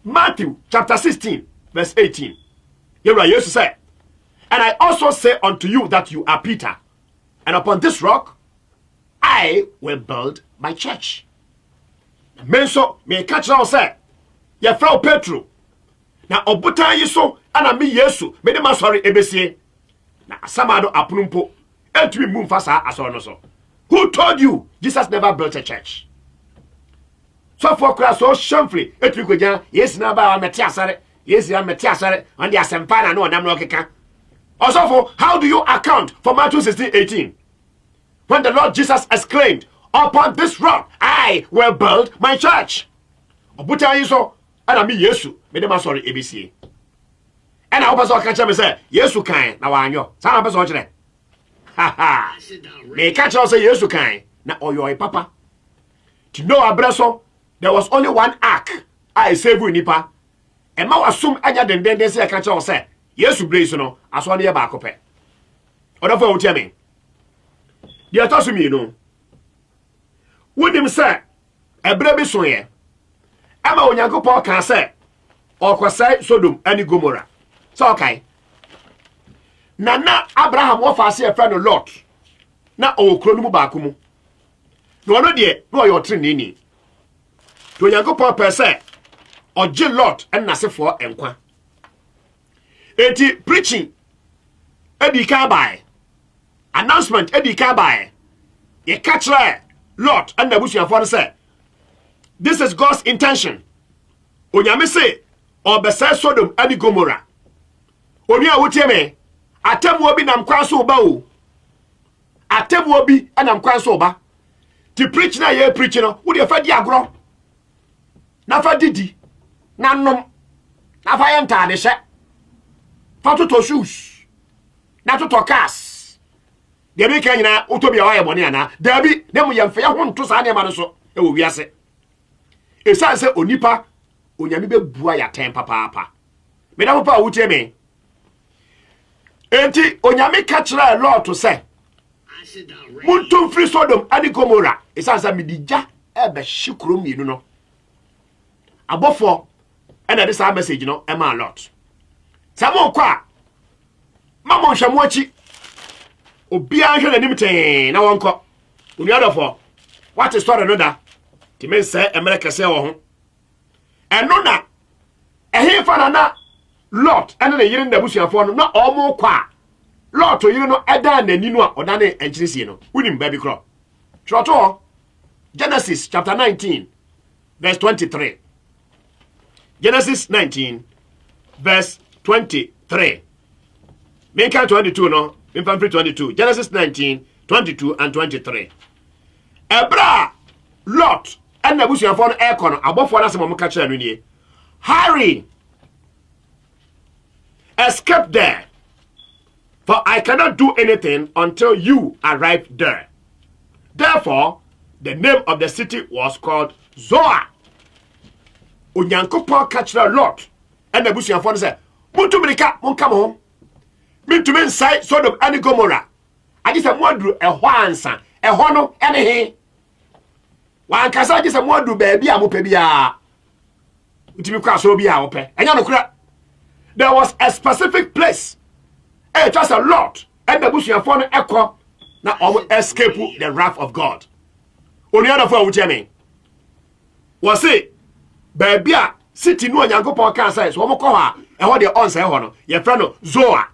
Matthew chapter 16, verse 18. Here Jesus said, and I also say unto you that you are Peter, and upon this rock I will build my church. Men so me catch what said. Ye frau Petro. Na obutan yi so ana me Yesu me de masori ebesie. Na asamado apunumpo entumi mu mfasa asoro no so. Who told you Jesus never built a church? So for class so shamefully etumi kojan yes na ba meti asare. Yes ya meti asare on the asempa na no nam no keka. Also for how do you account for Matthew 16:18? When the Lord Jesus exclaimed, upon this rock I will build my church. Obutan yi so ana me Yesu me de masori ebesie. And I hope so catch me say Yesu kan na wanyo. Sa na person kire. Ha ha. Me catch us say Yesu kan na oyo papa. To know abreso there was only one ark I save you nipa. E ma wasum anya denden say catch us say Yesu brace no aso na ye ba akopɛ. Odafo wo tie me. Dia to so mi no. Wonim say ebre bi so ye. Ama Onyankopɔn kan say okosai Sodom and Gomorrah. So okay. Na Abraham wo fa se e friend Lot. Na o kro no mu ba ko mu. No no de no yo trene ni. To Onyankopɔn per se oje Lot en nasefo enkwa. Eti preaching edi ka bai. Announcement edi ka bai. Ye catch Lot and nabusuafo no say this is God's intention. Onyame say obese Sodom and Gomorrah. Oni a wotie me atemu obi nam kwan so ba o. Atemu obi anam kwan so ba. Ti preach na ye preach no, wo de fa di agro. Na fa didi. Na nom. Na fa yenta de hye. Fa to shoes. Na to cars. De bi kan nyina otobi a wa ye bone ana. Da bi dem ye mfa ye ho nto sa ne ma no so e wo wiase. Esa se onipa onyame be bua ya ten papa. Me da papa wotie me. Enti onyame ka kira Lot to say Muntu free Sodom and Gomorrah. Esa sa midija e be hikuro mienu no. Abofo and this message no e ma Lot. Samo kwa mama hwamo achi obi an hwe nanim ten na wonko. Onuadofo what is story no da? Ti men say America say wo ho. Eno na ehefa na Lot ene ne yire ndabusuafo no na omo kwa Lot yire no eda nani no a oda ne enchirisie no unim ba bi kro troto Genesis chapter 19 verse 23. Genesis 19 verse 23. Menka 22 no infantry 22. Genesis 19 22 and 23. Ebra Lot and nabusuafo no e kono abofo na semom ka kira no nie. Hurry, escape there, for I cannot do anything until you arrive there. Therefore, the name of the city was called Zoar. Onyankopɔn ka kira Lot and nabusuafo no say, "Muntu mirika monka mo ho. Mintu inside Sodom and Gomorrah. I just am wondering a ansa, a hono and he. Wan kasa just am wondering baby a mo pe bia. Utimi kwa so bia wo pe. Enya no kura. There was a specific place. Just a lot. And the busuafo no ekọ na escape the wrath of God. Oni adafo wuche me. Wo say baby a city no Onyankopɔn kan say so mo kɔ ha e ho de onse ho no. Ye fra no Zoar.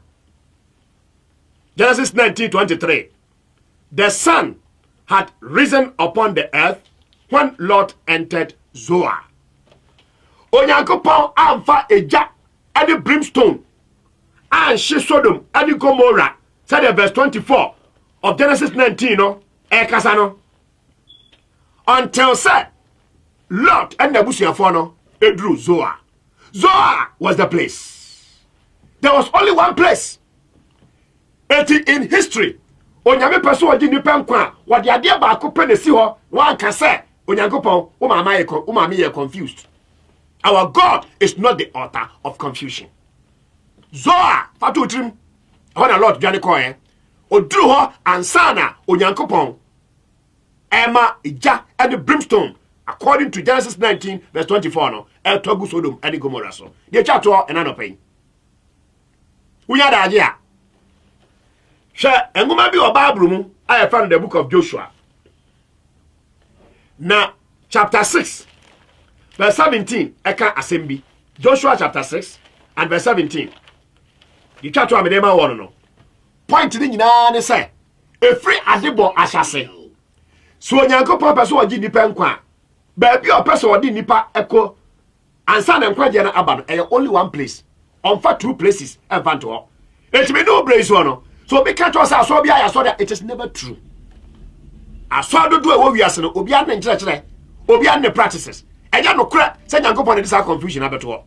Genesis 19:23. The sun had risen upon the earth when Lot entered Zoar. Onyankopɔn amfa eja and brimstone and Sodom and Gomorrah. Said the verse 24 of Genesis 19 no ekasa no. Until said Lot and nabusuafo no edru Zoar. Zoar was the place. There was only one place. In history, onyame person odi nipa nkwa wode ade ba akopɛ na si ho wan ka sɛ onyankopɔn wo mama ye confused. Our God is not the author of confusion. Zoar fatu trim when a lot dwane koe oduru ho ansana onyankopon ema ija and brimstone according to Genesis 19 verse 24 no togu Sodom and Gomorrah so de chato enanopen unya da age a hwe enguma bi o Bible mu I found the book of Joshua na chapter 6 verse 17 eka assembly Joshua chapter 6 and verse 17 the chato amedema wono no point ni nyina ne say efri adebo ahyase so onyankopon pese ogi nipa nkwa ba bi o pese odi nipa eko ansa na nkwa je na aba no only one place on fa two places event ho it me no brace no so be catch us aso bia ya so that it is never true aso dodo e wo wiase no obi an nkire kire obi an ne practices eja no kura se nyankopon de sa confusion abeto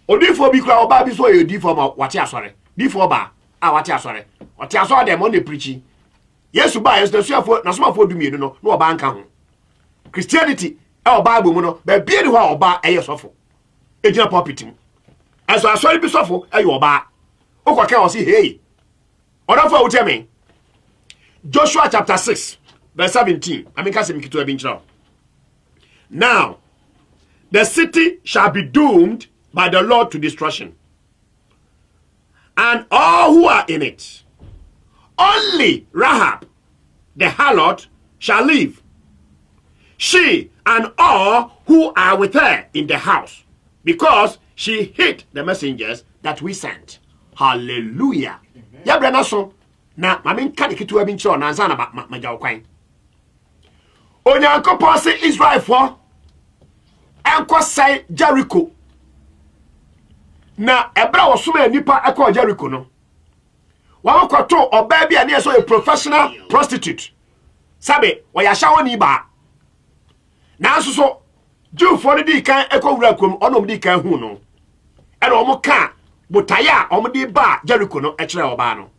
odifo bi kura oba bi so ye odifo ma wate asore difo ba a wate asore wate asore dem on dey preaching Yesu ba yesu suafo na somafo dumienu no na oba nka ho Christianity e Bible mu no ba bia ni ho oba eye sofo ejina pulpit mu aso asori bi sofo eye oba okwaka o si hey odafo wo tell me Joshua chapter 6 verse 17 amika se mikito abi nchira now the city shall be doomed by the Lord to destruction and all who are in it. Only Rahab, the harlot, shall live, she and all who are with her in the house, because she hid the messengers that we sent. Hallelujah. Ya brana so na mamin kan kitu abi nchiro na nza na majaw kwan. Onyankopon se Israel for enko sai Jericho. Na ebra wosoma nipa ekọ Jericho no. Wa kwato oba bia na so a professional prostitute. Sabe, wa ya shawo ni ba. Na so Jewfo ne di kan ekọ wura krom onom di kan hu no. E no mo ka botaya omo di ba Jericho no e kire oba no.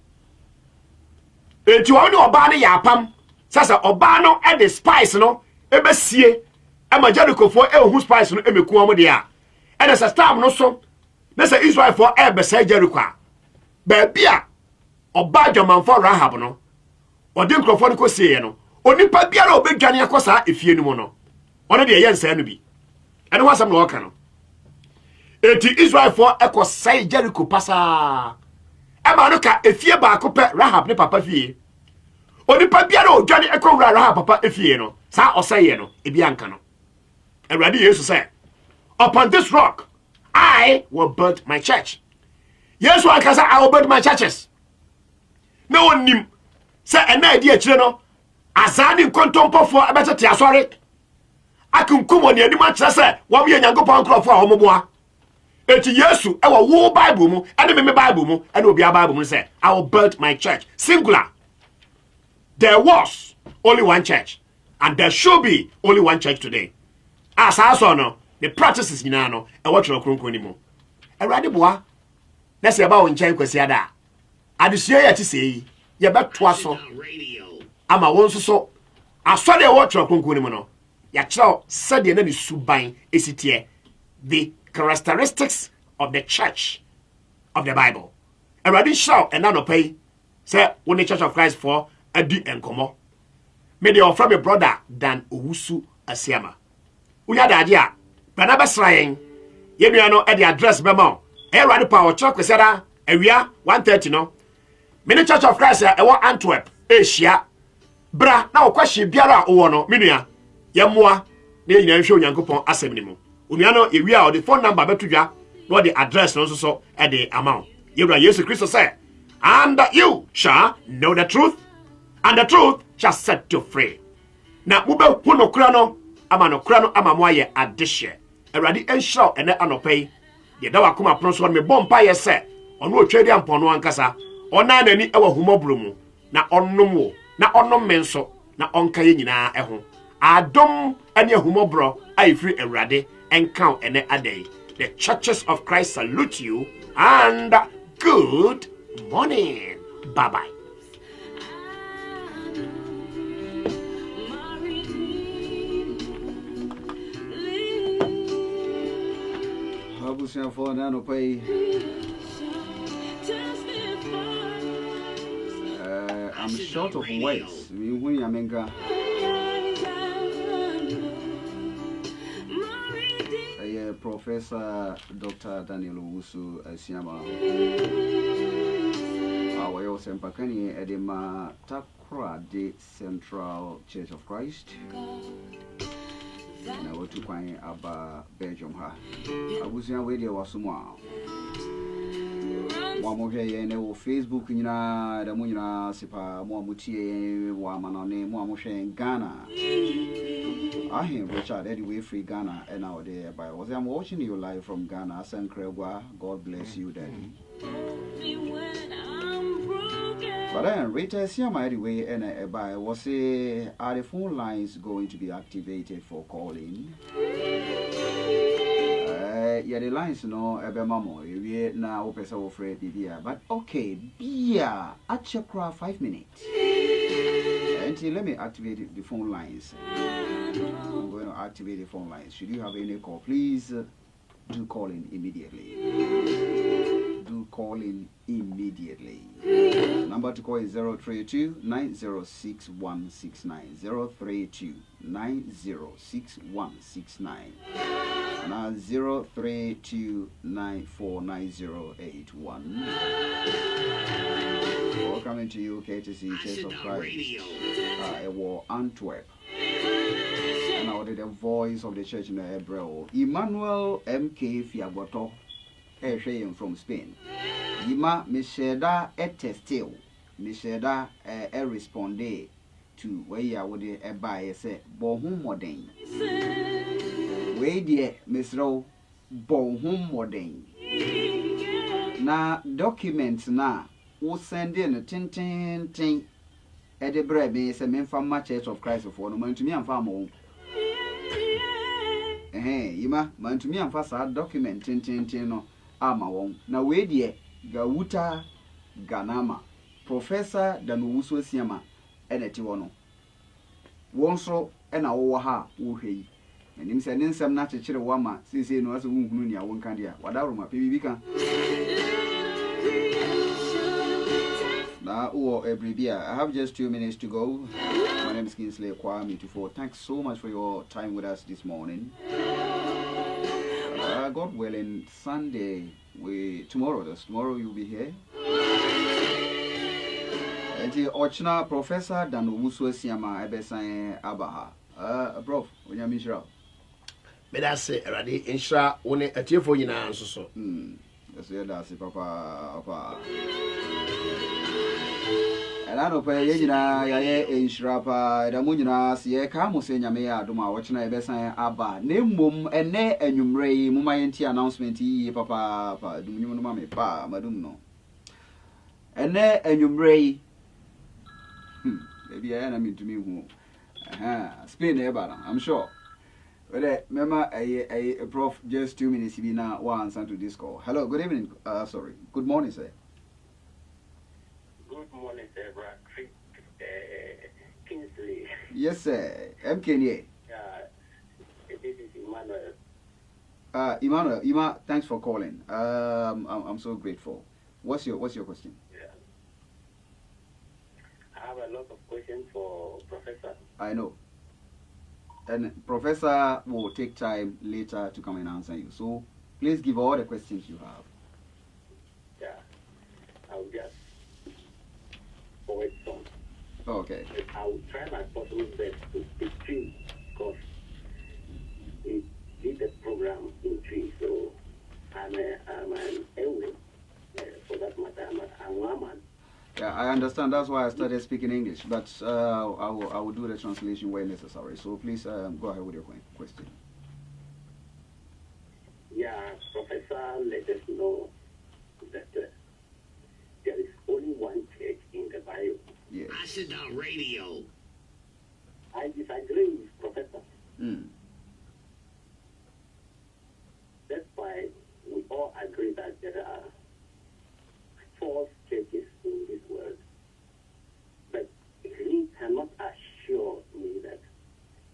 Enti wo ne oba ne ya pam. Sasa oba no e the spice no e besie e ma Jericho fo e hu spice no e meku omo de a. E na sa stam no so na sa Israel fo e be sa Jericho a. Ba bia oba dwamanfo Rahab no odi nkrofo no ko sie no onipa biara obedwane akosa efie no mu no one de ye nsa no bi ene ho asem no oka no eti Israel fo ekosai Jericho pasa e ma no ka efie ba akopɛ Rahab ne papa fie onipa biara odwane ekowura Rahab papa efie no sa osai no ebi anka no Awurade Yesu say upon this rock I will build my church. Yesu akasa I will build my churches. Na onim se ena edi akire no azani nkontompofo abetete asore akunkum oni anim akire se wo ye nyankopon nkrofo a homoboa eti Yesu e wo Bible mu ene me Bible mu ene obi a Bible mu say I will build my church singular. There was only one church and there should be only one church today. As also no the practices nyina no e wo twere kronkron ni mu Awurade boa na se ba wo nchen kwasi ada adesua ya ti sei ye betoa so ama won so asode wo twere kronkron ni mu no ya kire sade na ni suban esitie the characteristics of the church of the Bible. Awurade show and na no pay say when the Church of Christ for adi enkomo me dey offer me brother Dan Owusu Asiama unya daade a bana besrayen ye nua no e the address bema Awurade pa wo kire kwesada awia 1:30 no me the Church of Christ e wo Antwerp Asia bra na wo kwahye biara wo no me nua ye moa na nyina nhwe onyankopon asem ni mu onua no ye wia o the phone number betudwa no the address no so e the amount ye bra Jesus Christ say and you shall know the truth and the truth shall set you free. Na mube huno kura no ama mo aye adehye Awurade enhira ene anopai ye da wakoma pronso me bompa ye se ono otwedi ampono ankasa ona nani ewa humobro mu na onnom wo na onnom menso na onka ye nyina eho adom ene humobro ai free Awurade enkan ene adai. The churches of Christ salute you and good morning. Bye bye. Abusiafo na no pay I'm short of words. When I mean, Professor Dr. Daniel Owusu Asiama. Our Sempakani Edema Takra de Central Church of Christ. Na watu kwan aba Belgium ha. Abusia we dia wasumwa. Mo hwe ye ne wo Facebook nyina da mo nyina sipa mo amutie wa manone mo hwe Ghana. Richard anyway free Ghana and now there by was I'm watching you live from Ghana. Sankregwa, God bless you, Daddy. But then Rita Siama anyway and by was are the phone lines going to be activated for calling? Yeah, the lines no ebemamo we na opesa wo free bibia but okay bia achekra 5 minutes. Until let me activate the phone lines. I'm going to activate the phone lines. Should you have any call, please do call in immediately. Do call in immediately. The number to call is 032-906-169. 032-906-169. And 032-949081. Welcome to you, courtesy Church of Christ. War Antwerp. And I ordered the voice of the church in the Hebrew. Emmanuel M.K. Fiagoto, from Spain. Yima Misheda etestil. Misheda responde to where you would buy say bohum modern. Where dear Miss Row bohum modern. Na documents na wo send in a tin. Edinburgh be say men from Church of Christ for no man to me and farm. Yima man to me and fast document tin no ama won. Na we die Gawuta Ganama Professor Dan Owusu Asiama eneti wono. Won so e na wo ha wo hwei. Enim se nsem na chekere wo ma sese no aso hunhunu nia won kan dia. Wadaro ma pebi kan. I have just 2 minutes to go. My name is Kingsley Kwame Tufo. Thanks so much for your time with us this morning. God willing, Sunday, tomorrow you'll be here. And the Ochna Professor Dan Owusu Asiama Ebesan Abaha. Prof, when you Mishra. But I say, Radi, Insha, only a tear for you now, so. That's Papa. And I know Payina, Inshrapa, the Munina, see a Camusena mea, Duma, Ochna Ebesan Abba, name mum, and ne enumere, Mumayanti announcement, Papa, do you know, Mammy, Pa, Madumno. And ne enumere. Maybe I am to me who. Spain, I'm sure. Well, remember, a prof, just 2 minutes, be now one answer to this call. Hello, good evening. Sorry. Good morning, sir. Good morning, sir. Kingsley. Yes, sir. M. Kenya. This is Emmanuel. Emmanuel, thanks for calling. I'm so grateful. What's your question? Yeah. I have a lot of questions for Professor. I know. And Professor will take time later to come and answer you. So please give all the questions you have. Yeah. I'll just forward some. Okay. I will try my possible best to speak tree because we did the program in tree. So I'm an Ewe. For that matter, I'm a man. Yeah, I understand. That's why I started speaking English. But I will do the translation where necessary. So please go ahead with your question. Yeah, Professor, let us know that there is only one church in the Bible. Yes. Acid Radio. I disagree with Professor. That's why we all agree that there are false churches in this world. But he cannot assure me that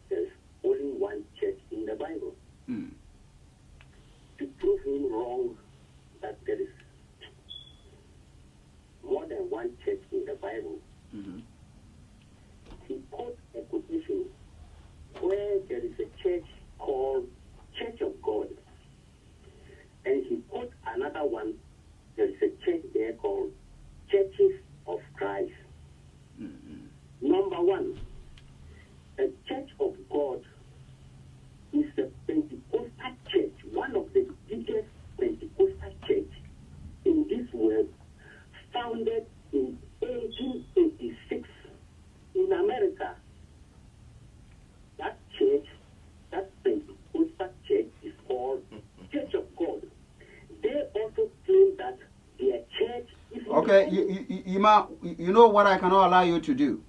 there's only one church in the Bible. To prove him wrong that there is more than one church in the Bible, you know what I cannot allow you to do?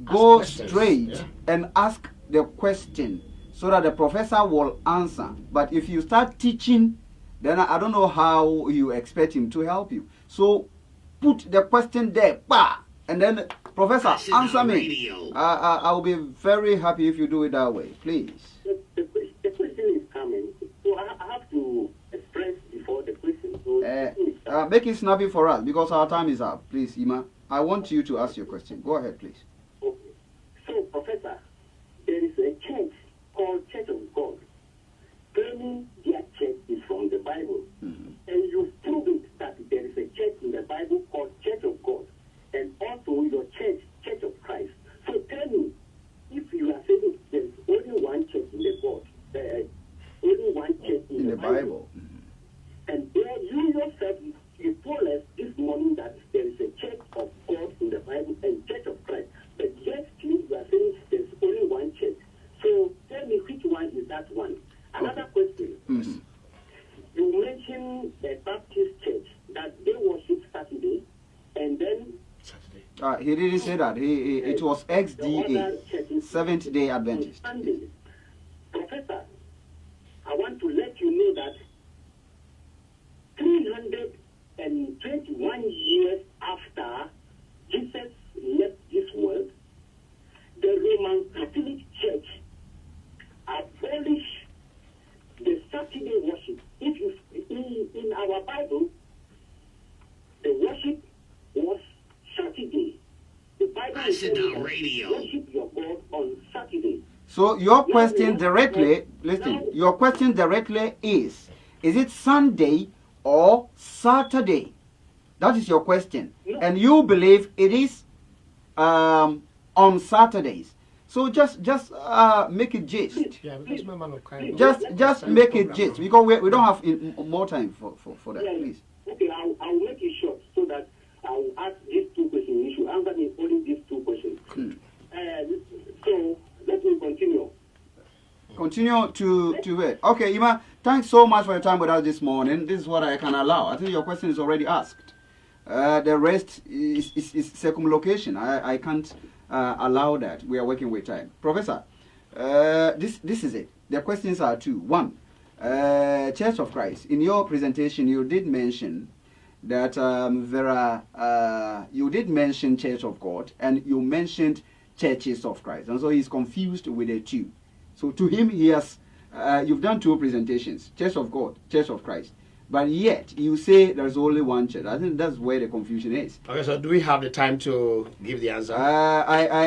Go questions, straight yeah. and ask the question so that the professor will answer. But if you start teaching, then I don't know how you expect him to help you. So put the question there, and then professor, answer me. I'll be very happy if you do it that way, please. The question is coming, so I have to express before the question. So the question is coming. Make it snappy for us because our time is up. Please, Ima, I want you to ask your question. Go ahead, please. Okay. So, Professor, there is a church called Church of God, claiming their church is from the Bible. Mm-hmm. And you've proven that there is a church in the Bible called Church of God, and also your church, Church of Christ. So tell me, if you are saying there is only one church in the God, only one church in the Bible, and there you yourself, you told us this morning that there is a Church of God in the Bible and Church of Christ, but yet you are saying there is only one church. So tell me which one is that one? Another question. Mm-hmm. You mentioned the Baptist church that they worship Saturday, and then He didn't say that. It was the XDA, other churches Seventh Day on Adventist. Sunday. Professor, I want to let you know that 321 years after Jesus left this world, the Roman Catholic Church abolished the Saturday worship. If you in our Bible, the worship was Saturday. The Bible is saying worship your God on Saturday. So your question directly, listen, your question directly is it Sunday or Saturday? That is your question. And you believe it is on Saturdays. So just make it gist. Yeah, because my man will kind of- Just make it gist because we don't have more time for that. Yeah. Please. Okay, I'll make it short so that I'll ask these two questions. You should answer me only these two questions. So let me continue. Continue to wait. Okay, Ima, thanks so much for your time with us this morning. This is what I can allow. I think your question is already asked. The rest is circumlocution. I can't allow that. We are working with time. Professor, this is it. The questions are two. One, Church of Christ. In your presentation, you did mention that you did mention Church of God and you mentioned Churches of Christ. And so he's confused with the two. So to him, he has, you've done two presentations, Church of God, Church of Christ. But yet, you say there's only one church. I think that's where the confusion is. Okay, so do we have the time to give the answer?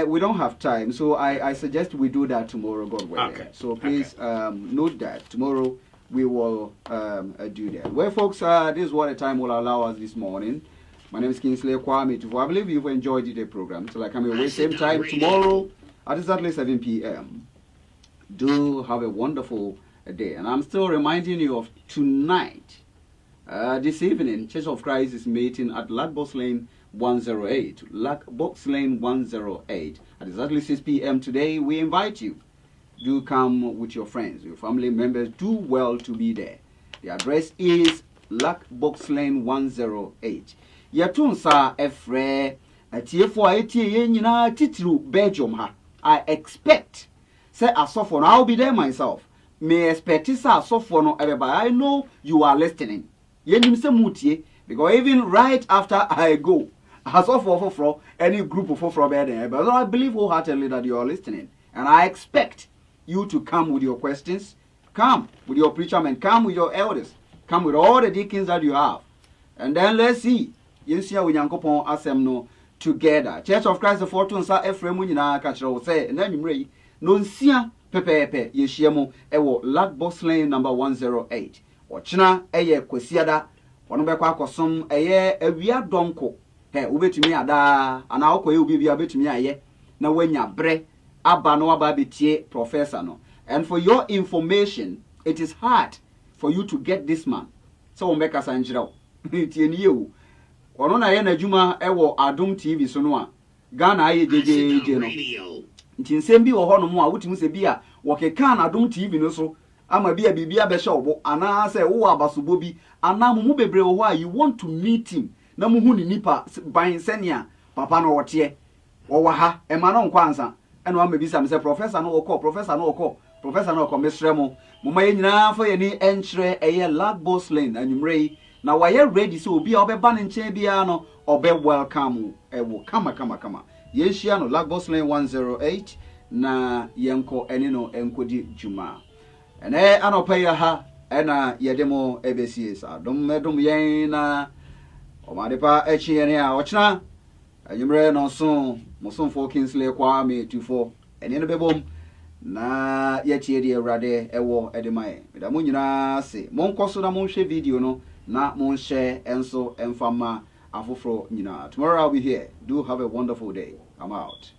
We don't have time, so I suggest we do that tomorrow, God willing. Okay. So please note that tomorrow we will do that. Well, folks, this is what the time will allow us this morning. My name is Kingsley Kwame Tufu. I believe you've enjoyed the program. So like I'm away same time tomorrow at exactly 7 p.m. Do have a wonderful day. And I'm still reminding you of tonight. This evening, Church of Christ is meeting at Lackbox Lane 108. Lackbox Lane 108 at exactly 6 p.m. today. We invite you. Do come with your friends, your family members. Do well to be there. The address is Lackbox Lane 108. Yatunsa Efre Atiefo Atie Nyina Titru Belgium ha. I expect. Say Asofo, I'll be there myself. May expect say Asofo no everybody. I know you are listening. Yenim se mutie because even right after I go, Asofo for any group of for there, but I believe wholeheartedly that you are listening, and I expect you to come with your questions, come with your preachermen, come with your elders, come with all the deacons that you have, and then let's see. Yensia we Yankopon asem no together. Church of Christ the Fortune sa Ephraim nyina ka kire wo say na nwumre no nsia pepepe yehia mu ewo Lackbox Lane number 108. Ochina eye kwasiada wono be kwa akosom eye awia donko he obetumi ada ana okoye obi bia betumi aye na wanya bre aba no aba betie professor no. And for your information, it is hard for you to get this man. So we make us anjira tie ni yewu ono na ye na adwuma ewo Adom TV so no a Ghana aye jejeje no nti nsem bi wo ho no mo a wotimi se bi a wo keka na Adom TV no so ama bia be hye obo ana se wo abasobo bi ana mu bebre wo ho a you want to meet him na muhu ni nipa ban senia papa no wote wo wa ha e ma no nkwansa ene wa mebisa me se professor no wokọ professor no wokọ mesrɛ mo ma ye nyina fa ye ni enkyere eye Lagos Lane anwumrei na wa ye ready so obi a obeba ne nkyɛn bia no obe welcome wo kama ye hia no Lagos Lane 108 na yenko ene no enkodi juma ene anopa ya ha ena yedemo ebesie sa dom yen na omadepa echi ene a ochna anwumre no so musonfo Kingsley Kwame tufo ene no bebom na yechie de awrade ewo edemae meda mo nyina se monkoso na monhwe video no na monhye enso emfama afoforo nyina. Tomorrow I'll be here. Do have a wonderful day. I'm out.